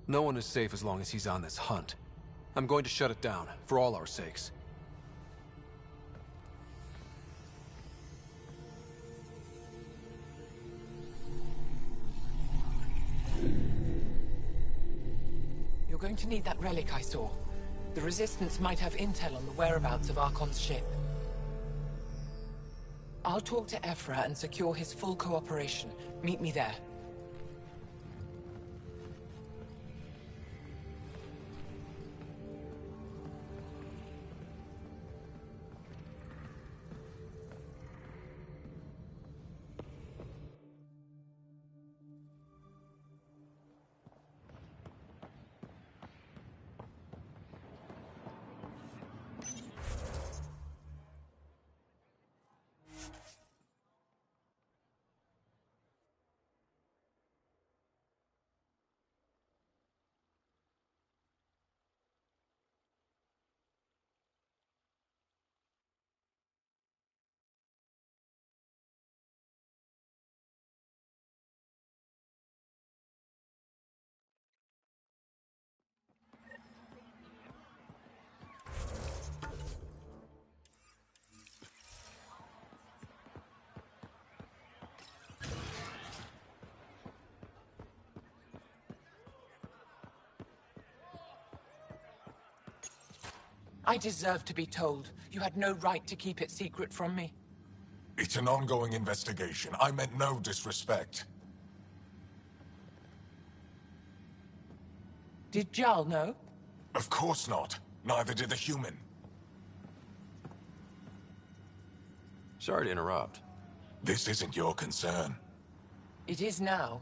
No one is safe as long as he's on this hunt. I'm going to shut it down, for all our sakes. You're going to need that relic I saw. The Resistance might have intel on the whereabouts of Archon's ship. I'll talk to Ephra and secure his full cooperation. Meet me there. I deserve to be told. You had no right to keep it secret from me. It's an ongoing investigation. I meant no disrespect. Did Jarl know? Of course not. Neither did the human. Sorry to interrupt. This isn't your concern. It is now.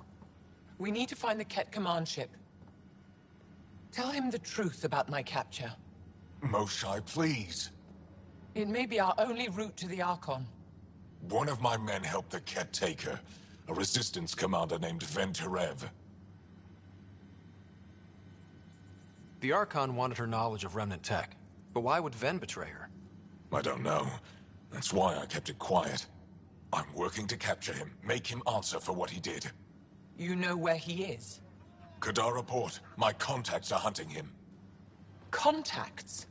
We need to find the Ket command ship. Tell him the truth about my capture. Moshai, please. It may be our only route to the Archon. One of my men helped the Ket take her. A resistance commander named Venturev. The Archon wanted her knowledge of Remnant tech. But why would Ven betray her? I don't know. That's why I kept it quiet. I'm working to capture him, make him answer for what he did. You know where he is? Kadara Port. My contacts are hunting him. Contacts?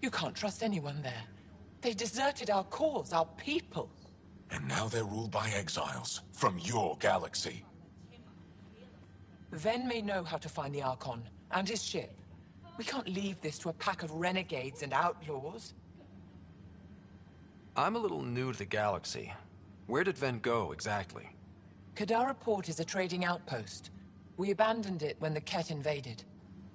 You can't trust anyone there. They deserted our cause, our people. And now they're ruled by exiles from your galaxy. Ven may know how to find the Archon and his ship. We can't leave this to a pack of renegades and outlaws. I'm a little new to the galaxy. Where did Ven go, exactly? Kadara Port is a trading outpost. We abandoned it when the Ket invaded.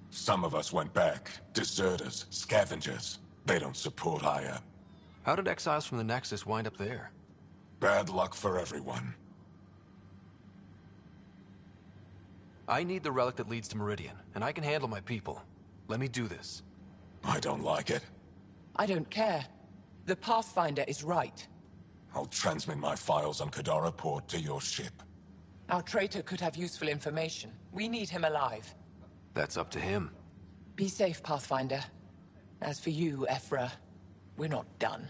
Some of us went back. Deserters, scavengers. They don't support Aya. How did exiles from the Nexus wind up there? Bad luck for everyone. I need the relic that leads to Meridian, and I can handle my people. Let me do this. I don't like it. I don't care. The Pathfinder is right. I'll transmit my files on Kadara Port to your ship. Our traitor could have useful information. We need him alive. That's up to him. Be safe, Pathfinder. As for you, Ephra, we're not done.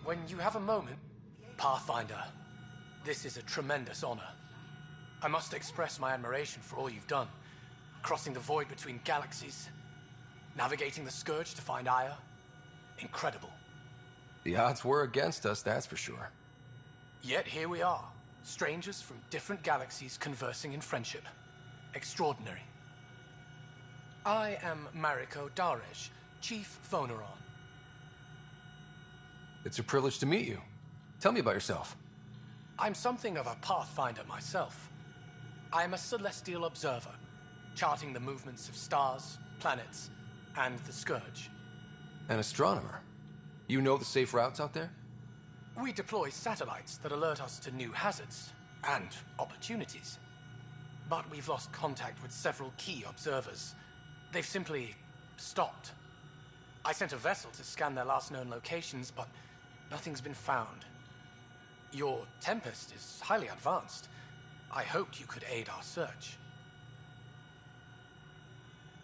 when you have a moment, Pathfinder, this is a tremendous honor. I must express my admiration for all you've done. Crossing the void between galaxies, navigating the Scourge to find Aya. Incredible. The odds were against us, that's for sure. Yet here we are, strangers from different galaxies conversing in friendship. Extraordinary. I am Mariko Darej, Chief Voneron. It's a privilege to meet you. Tell me about yourself. I'm something of a pathfinder myself. I am a celestial observer, charting the movements of stars, planets, and the Scourge. An astronomer. You know the safe routes out there? We deploy satellites that alert us to new hazards and opportunities. But we've lost contact with several key observers. They've simply stopped. I sent a vessel to scan their last known locations, but nothing's been found. Your Tempest is highly advanced. I hoped you could aid our search.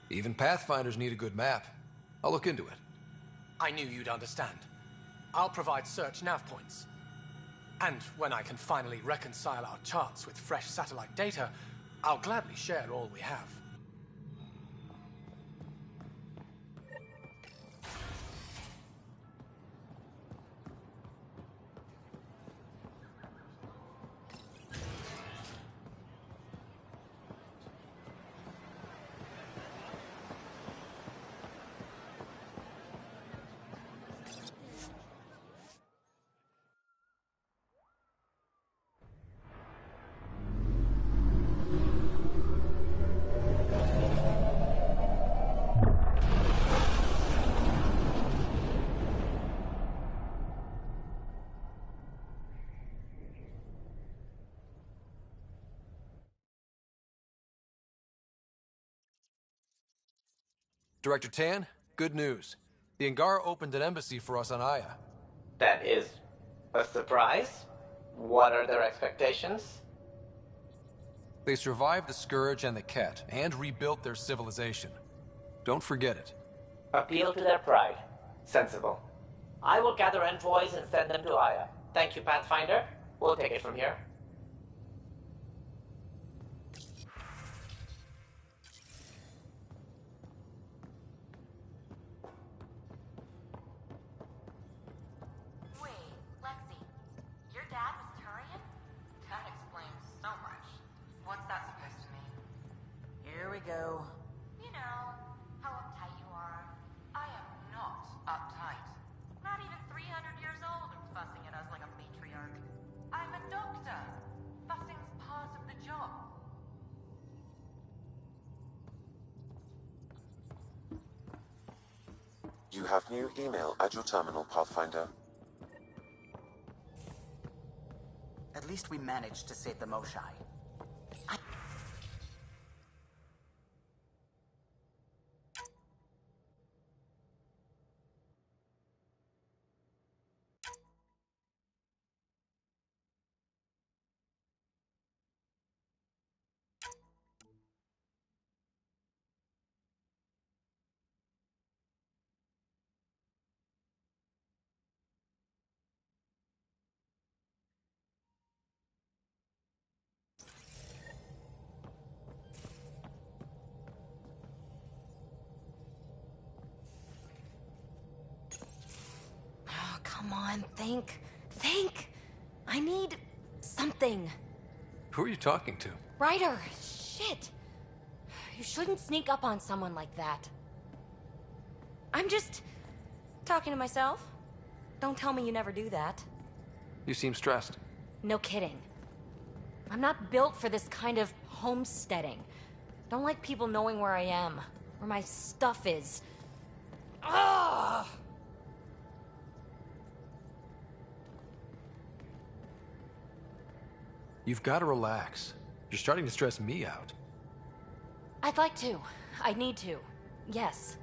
Even Pathfinders need a good map. I'll look into it. I knew you'd understand. I'll provide search nav points. And when I can finally reconcile our charts with fresh satellite data, I'll gladly share all we have. Director Tan, good news. The Angara opened an embassy for us on Aya. That is a surprise? What are their expectations? They survived the Scourge and the Ket, and rebuilt their civilization. Don't forget it. Appeal to their pride. Sensible. I will gather envoys and send them to Aya. Thank you, Pathfinder. We'll take it from here. Go. You know, how uptight you are. I am not uptight. Not even 300 years old and fussing at us like a matriarch. I'm a doctor. Fussing's part of the job. You have new email at your terminal, Pathfinder. At least we managed to save the Moshai. Come on, think. Think! I need something. Who are you talking to? Ryder! Shit! You shouldn't sneak up on someone like that. I'm just talking to myself. Don't tell me you never do that. You seem stressed. No kidding. I'm not built for this kind of homesteading. Don't like people knowing where I am, where my stuff is. Ugh! You've got to relax. You're starting to stress me out. I'd like to. I need to. Yes.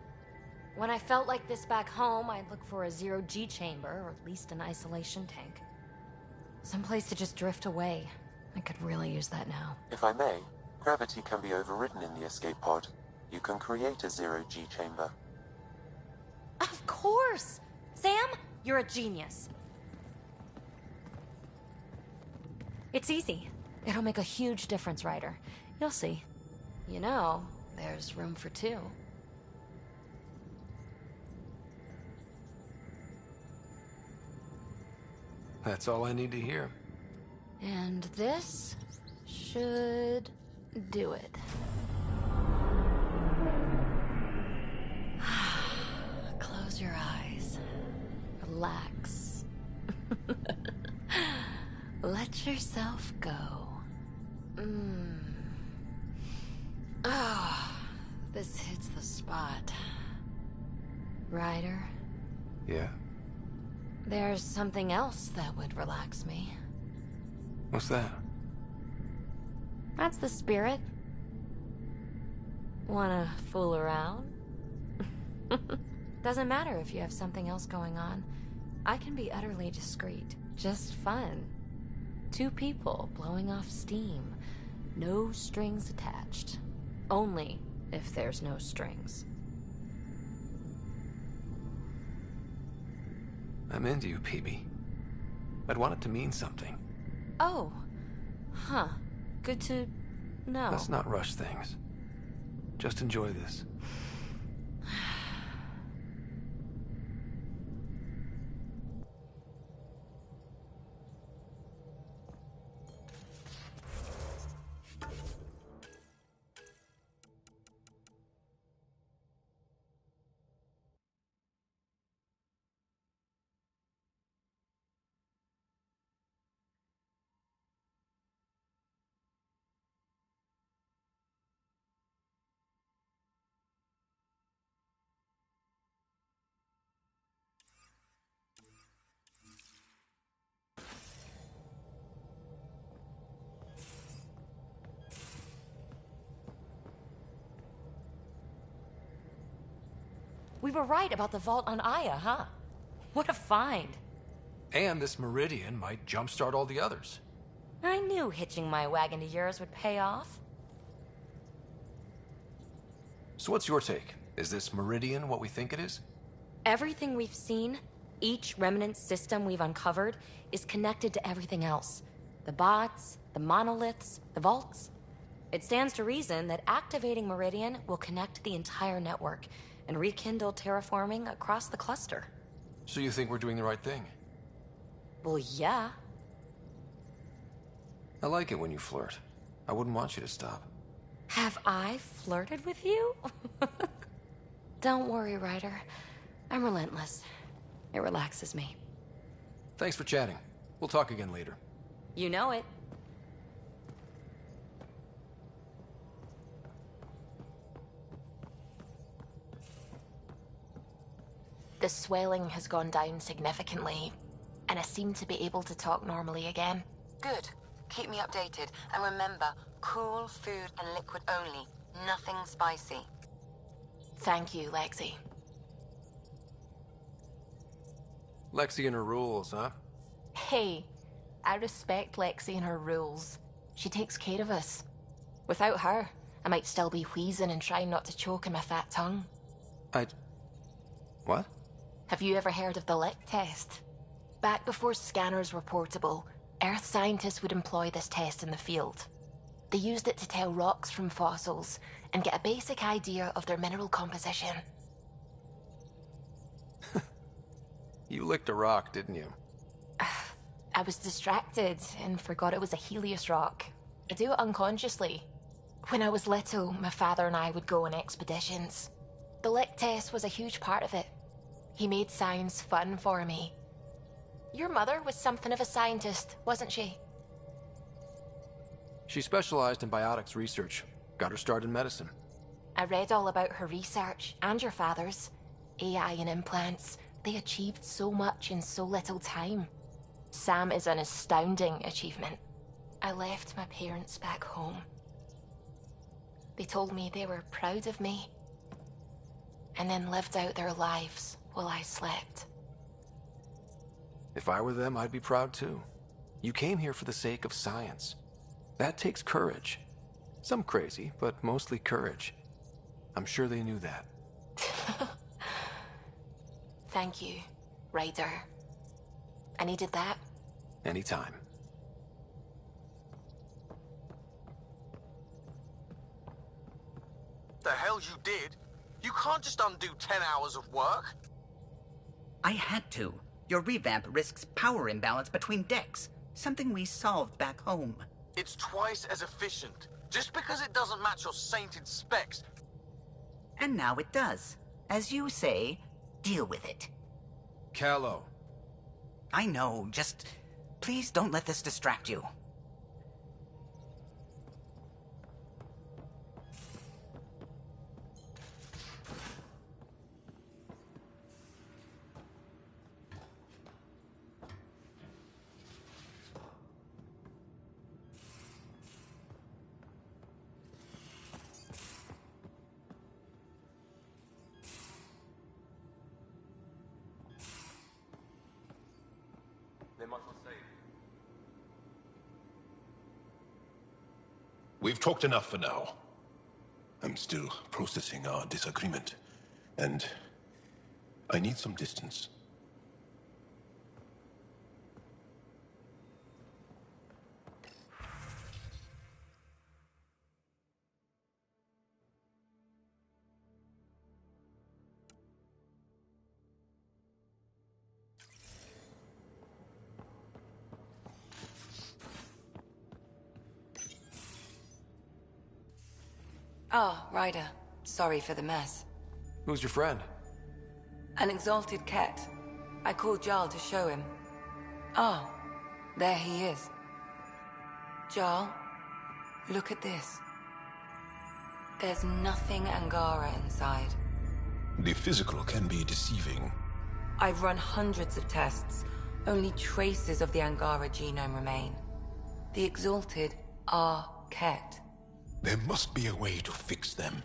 When I felt like this back home, I'd look for a zero-G chamber, or at least an isolation tank. Someplace to just drift away. I could really use that now. If I may, gravity can be overridden in the escape pod. You can create a zero-G chamber. Of course! Sam, you're a genius. It's easy. It'll make a huge difference, Ryder. You'll see. You know, there's room for two. That's all I need to hear. And this should do it. Close your eyes. Relax. Let yourself go. Oh, this hits the spot. Ryder? Yeah? There's something else that would relax me. What's that? That's the spirit. Wanna fool around? Doesn't matter if you have something else going on. I can be utterly discreet. Just fun. Two people blowing off steam. No strings attached. Only if there's no strings. I'm into you, PB. I'd want it to mean something. Oh. Huh. Good to know. Let's not rush things. Just enjoy this. We were right about the vault on Aya, huh? What a find. And this meridian might jumpstart all the others. I knew hitching my wagon to yours would pay off. So what's your take? Is this meridian what we think it is? Everything we've seen, each remnant system we've uncovered, is connected to everything else. The bots, the monoliths, the vaults. It stands to reason that activating Meridian will connect the entire network and rekindle terraforming across the cluster. So you think we're doing the right thing? Well, yeah. I like it when you flirt. I wouldn't want you to stop. Have I flirted with you? Don't worry, Ryder. I'm relentless. It relaxes me. Thanks for chatting. We'll talk again later. You know it. The swelling has gone down significantly, and I seem to be able to talk normally again. Good. Keep me updated. And remember, cool food and liquid only. Nothing spicy. Thank you, Lexi. Lexi and her rules, huh? Hey, I respect Lexi and her rules. She takes care of us. Without her, I might still be wheezing and trying not to choke on my fat tongue. What? Have you ever heard of the lick test? Back before scanners were portable, Earth scientists would employ this test in the field. They used it to tell rocks from fossils and get a basic idea of their mineral composition. You licked a rock, didn't you? I was distracted and forgot it was a Helios rock. I do it unconsciously. When I was little, my father and I would go on expeditions. The lick test was a huge part of it. He made science fun for me. Your mother was something of a scientist, wasn't she? She specialized in biotics research. Got her start in medicine. I read all about her research, and your father's. AI and implants. They achieved so much in so little time. Sam is an astounding achievement. I left my parents back home. They told me they were proud of me, and then lived out their lives while I slept. If I were them, I'd be proud too. You came here for the sake of science. That takes courage. Some crazy, but mostly courage. I'm sure they knew that. Thank you, Ryder. I needed that. Anytime. The hell you did? You can't just undo 10 hours of work. I had to. Your revamp risks power imbalance between decks, something we solved back home. It's twice as efficient. Just because it doesn't match your sainted specs. And now it does. As you say, deal with it. Callow. I know, just please don't let this distract you. We've talked enough for now. I'm still processing our disagreement, and I need some distance. Ah, Ryder. Sorry for the mess. Who's your friend? An exalted cat. I called Jarl to show him. Ah, there he is. Jarl, look at this. There's nothing Angara inside. The physical can be deceiving. I've run hundreds of tests. Only traces of the Angara genome remain. The exalted are Ket. There must be a way to fix them.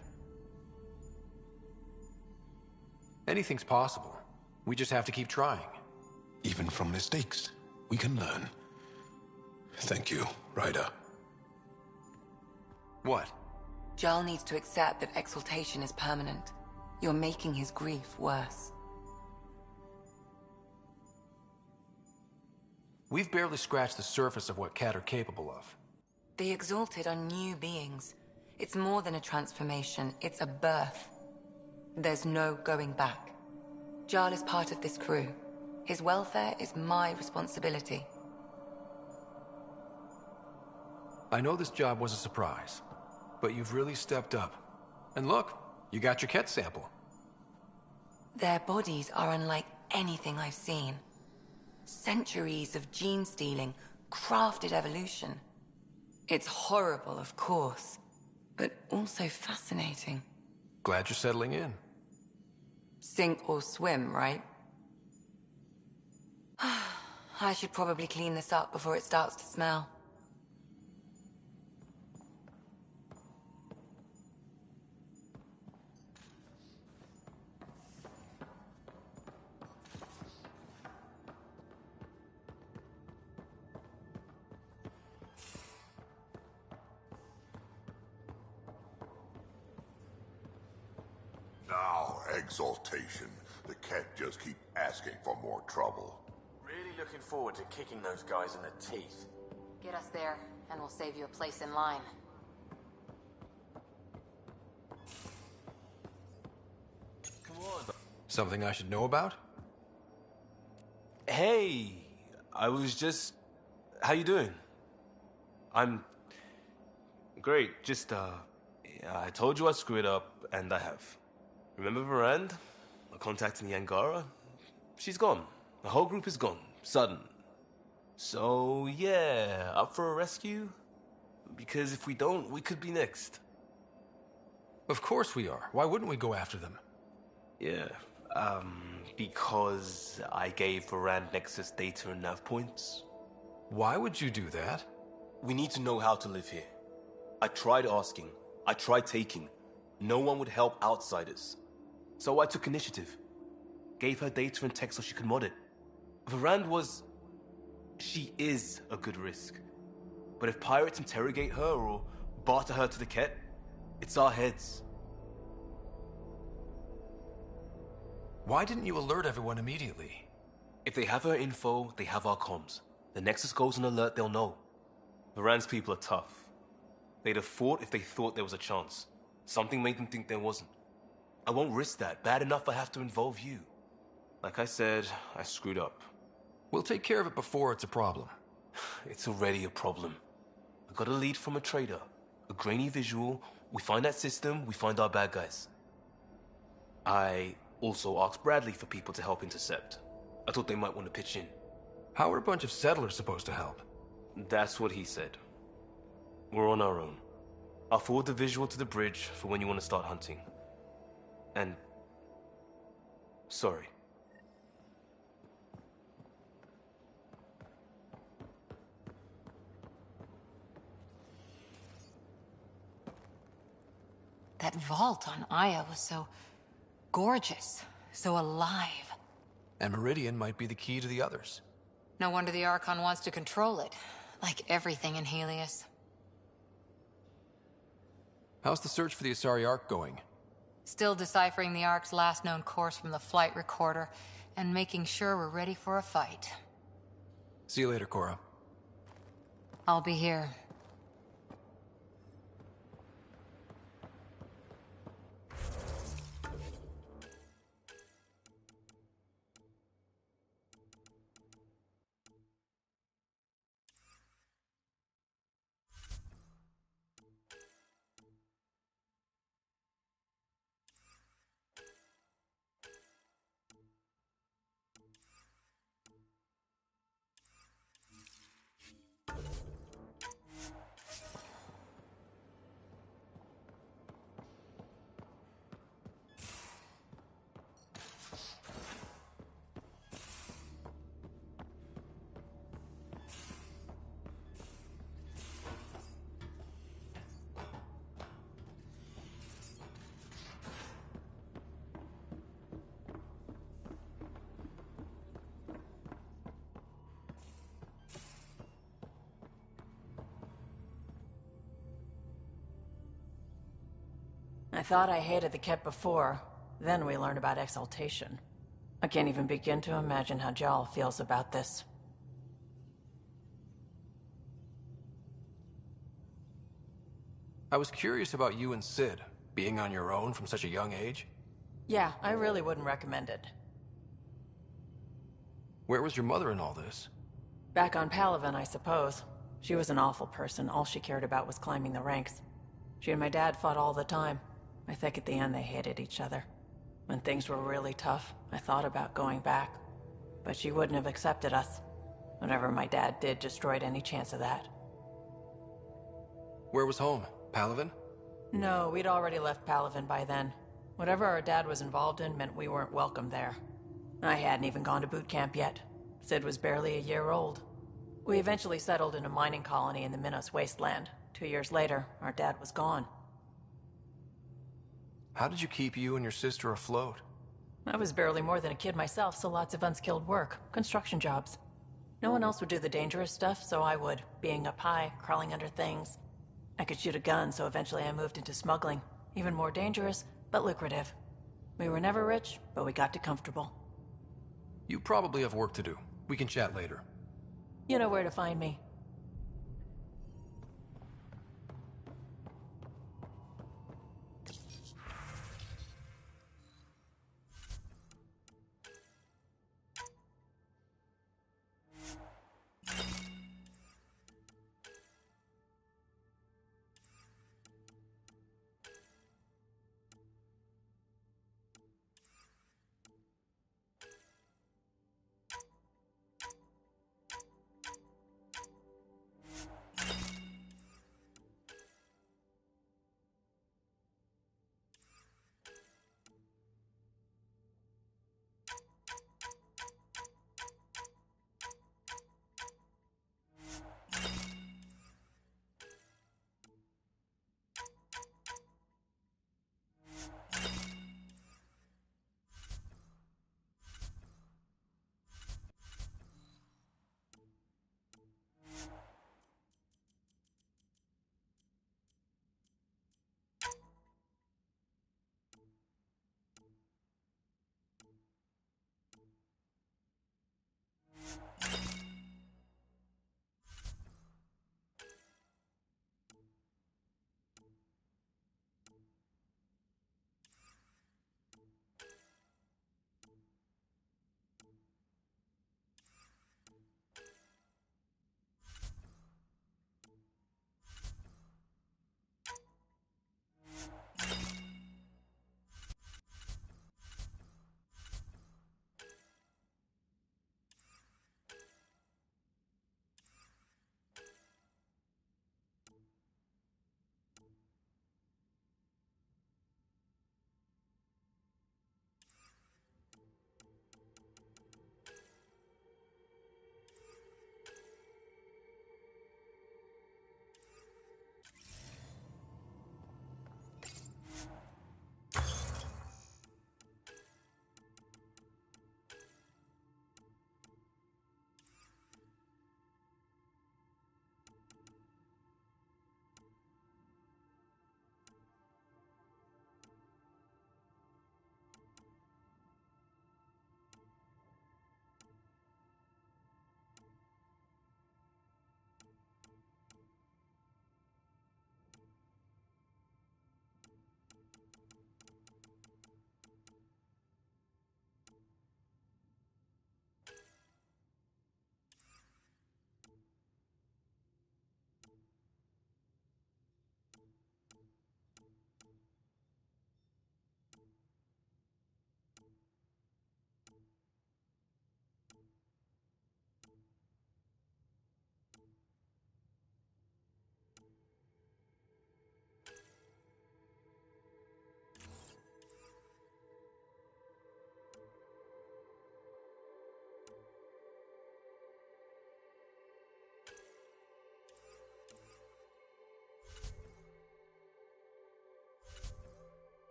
Anything's possible. We just have to keep trying. Even from mistakes, we can learn. Thank you, Ryder. What? Jarl needs to accept that exaltation is permanent. You're making his grief worse. We've barely scratched the surface of what Cat are capable of. The exalted are new beings. It's more than a transformation, it's a birth. There's no going back. Jarl is part of this crew. His welfare is my responsibility. I know this job was a surprise, but you've really stepped up. And look, you got your Ket sample. Their bodies are unlike anything I've seen. Centuries of gene stealing, crafted evolution. It's horrible, of course, but also fascinating. Glad you're settling in. Sink or swim, right? I should probably clean this up before it starts to smell. Now, exaltation. The cat just keep asking for more trouble. Really looking forward to kicking those guys in the teeth. Get us there, and we'll save you a place in line. Come on. Something I should know about? Hey, I was just... How you doing? I'm... Great, just, yeah, I told you I'd screw it up, and I have. Remember Varand? I contacted the Angara? She's gone. The whole group is gone. Sudden. So, yeah, up for a rescue? Because if we don't, we could be next. Of course we are. Why wouldn't we go after them? Yeah, because I gave Varand Nexus data and nav points. Why would you do that? We need to know how to live here. I tried asking. I tried taking. No one would help outsiders. So I took initiative. Gave her data and tech so she could mod it. Varand was... She is a good risk. But if pirates interrogate her or barter her to the Ket, it's our heads. Why didn't you alert everyone immediately? If they have her info, they have our comms. The Nexus goes on alert, they'll know. Varand's people are tough. They'd have fought if they thought there was a chance. Something made them think there wasn't. I won't risk that. Bad enough I have to involve you. Like I said, I screwed up. We'll take care of it before it's a problem. It's already a problem. I got a lead from a trader. A grainy visual. We find that system, we find our bad guys. I also asked Bradley for people to help intercept. I thought they might want to pitch in. How are a bunch of settlers supposed to help? That's what he said. We're on our own. I'll forward the visual to the bridge for when you want to start hunting. And... sorry. That vault on Aya was so gorgeous, so alive. And Meridian might be the key to the others. No wonder the Archon wants to control it, like everything in Helios. How's the search for the Asari Ark going? Still deciphering the Ark's last known course from the flight recorder, and making sure we're ready for a fight. See you later, Cora. I'll be here. I thought I hated the Ket before. Then we learned about exaltation. I can't even begin to imagine how Jal feels about this. I was curious about you and Sid, being on your own from such a young age. Yeah, I really wouldn't recommend it. Where was your mother in all this? Back on Palaven, I suppose. She was an awful person. All she cared about was climbing the ranks. She and my dad fought all the time. I think at the end they hated each other. When things were really tough, I thought about going back. But she wouldn't have accepted us. Whatever my dad did destroyed any chance of that. Where was home? Palaven? No, we'd already left Palaven by then. Whatever our dad was involved in meant we weren't welcome there. I hadn't even gone to boot camp yet. Sid was barely a year old. We eventually settled in a mining colony in the Minos wasteland. 2 years later, our dad was gone. How did you keep you and your sister afloat? I was barely more than a kid myself, so lots of unskilled work. Construction jobs. No one else would do the dangerous stuff, so I would. Being up high, crawling under things. I could shoot a gun, so eventually I moved into smuggling. Even more dangerous, but lucrative. We were never rich, but we got too comfortable. You probably have work to do. We can chat later. You know where to find me.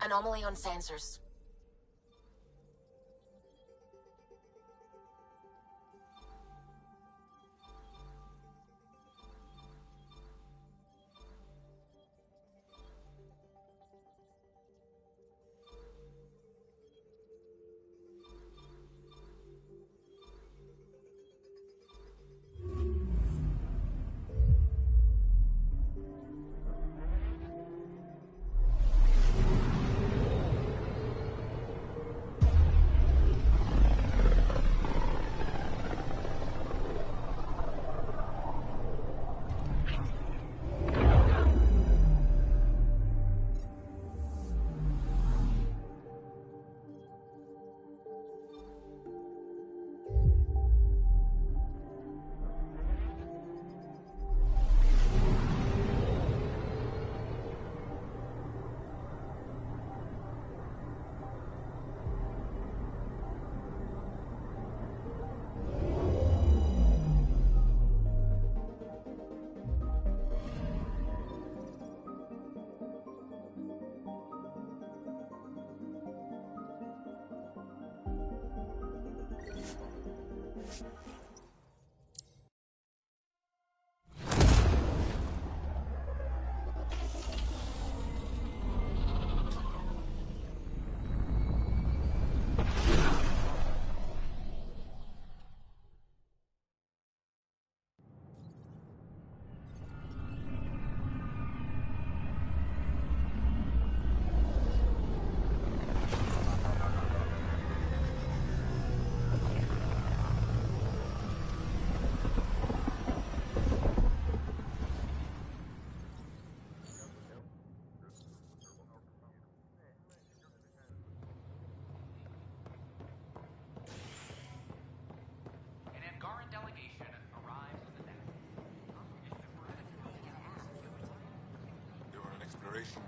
Anomaly on sensors. Mission.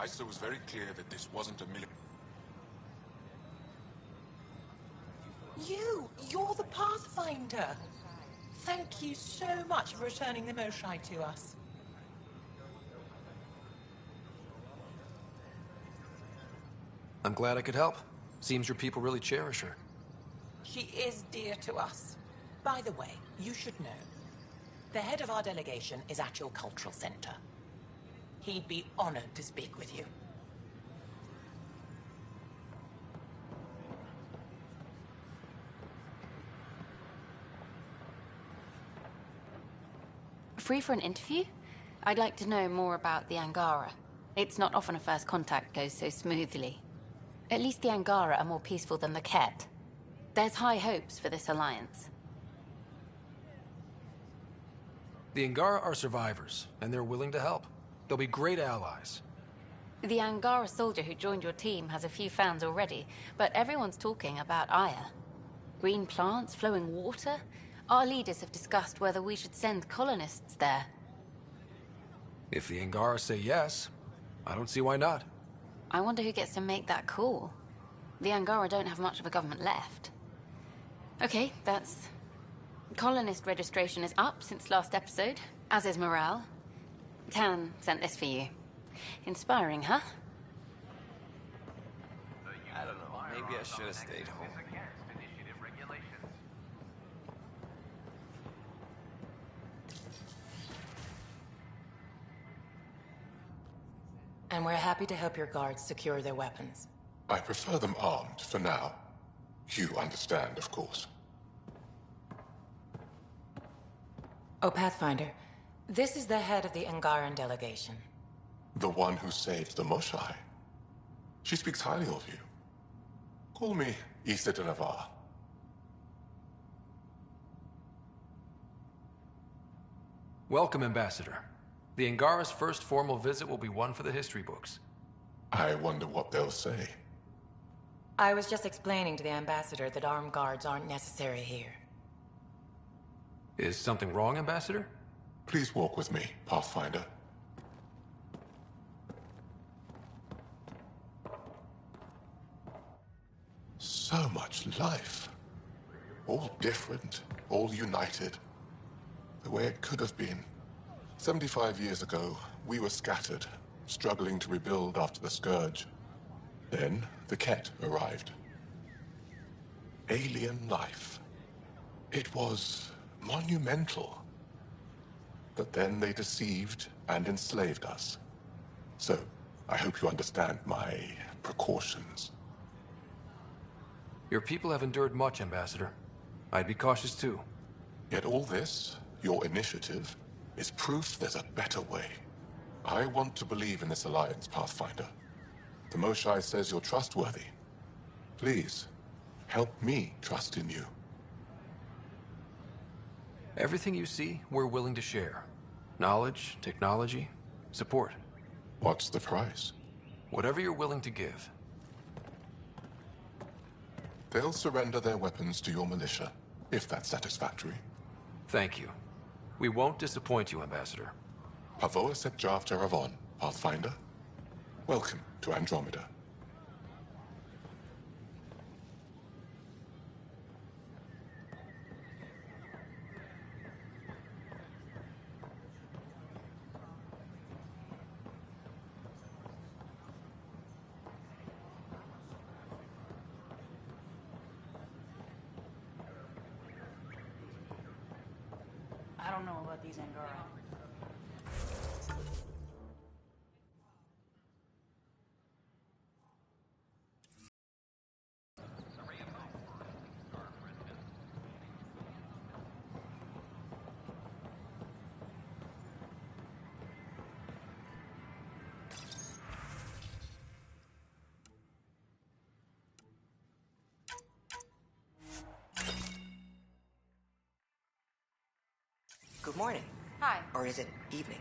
ISA was very clear that this wasn't a military. You're the Pathfinder. Thank you so much for returning the Moshai to us. I'm glad I could help. Seems your people really cherish her. She is dear to us. By the way, you should know, the head of our delegation is at your cultural center. He'd be honored to speak with you. Free for an interview? I'd like to know more about the Angara. It's not often a first contact goes so smoothly. At least the Angara are more peaceful than the Ket. There's high hopes for this alliance. The Angara are survivors, and they're willing to help. They'll be great allies. The Angara soldier who joined your team has a few fans already, but everyone's talking about Aya. Green plants, flowing water. Our leaders have discussed whether we should send colonists there. If the Angara say yes, I don't see why not. I wonder who gets to make that call. The Angara don't have much of a government left. Okay, that's... Colonist registration is up since last episode, as is morale. Tan sent this for you. Inspiring, huh? I don't know, maybe I should have stayed home. And we're happy to help your guards secure their weapons. I prefer them armed for now. You understand, of course. Oh, Pathfinder, this is the head of the Angaran delegation. The one who saved the Moshai. She speaks highly of you. Call me Issa de Navarre. Welcome, Ambassador. The Angara's first formal visit will be one for the history books. I wonder what they'll say. I was just explaining to the Ambassador that armed guards aren't necessary here. Is something wrong, Ambassador? Please walk with me, Pathfinder. So much life. All different, all united. The way it could have been. 75 years ago, we were scattered, struggling to rebuild after the Scourge. Then the Ket arrived. Alien life. It was monumental. But then they deceived and enslaved us. So, I hope you understand my precautions. Your people have endured much, Ambassador. I'd be cautious too. Yet all this, your initiative, is proof there's a better way. I want to believe in this alliance, Pathfinder. The Moshae says you're trustworthy. Please, help me trust in you. Everything you see, we're willing to share. Knowledge, technology, support. What's the price? Whatever you're willing to give. They'll surrender their weapons to your militia, if that's satisfactory. Thank you. We won't disappoint you, Ambassador. Pavoa set Jav Teravon, Pathfinder. Welcome to Andromeda. I don't know about these Angara. Good morning. Hi. Or is it evening?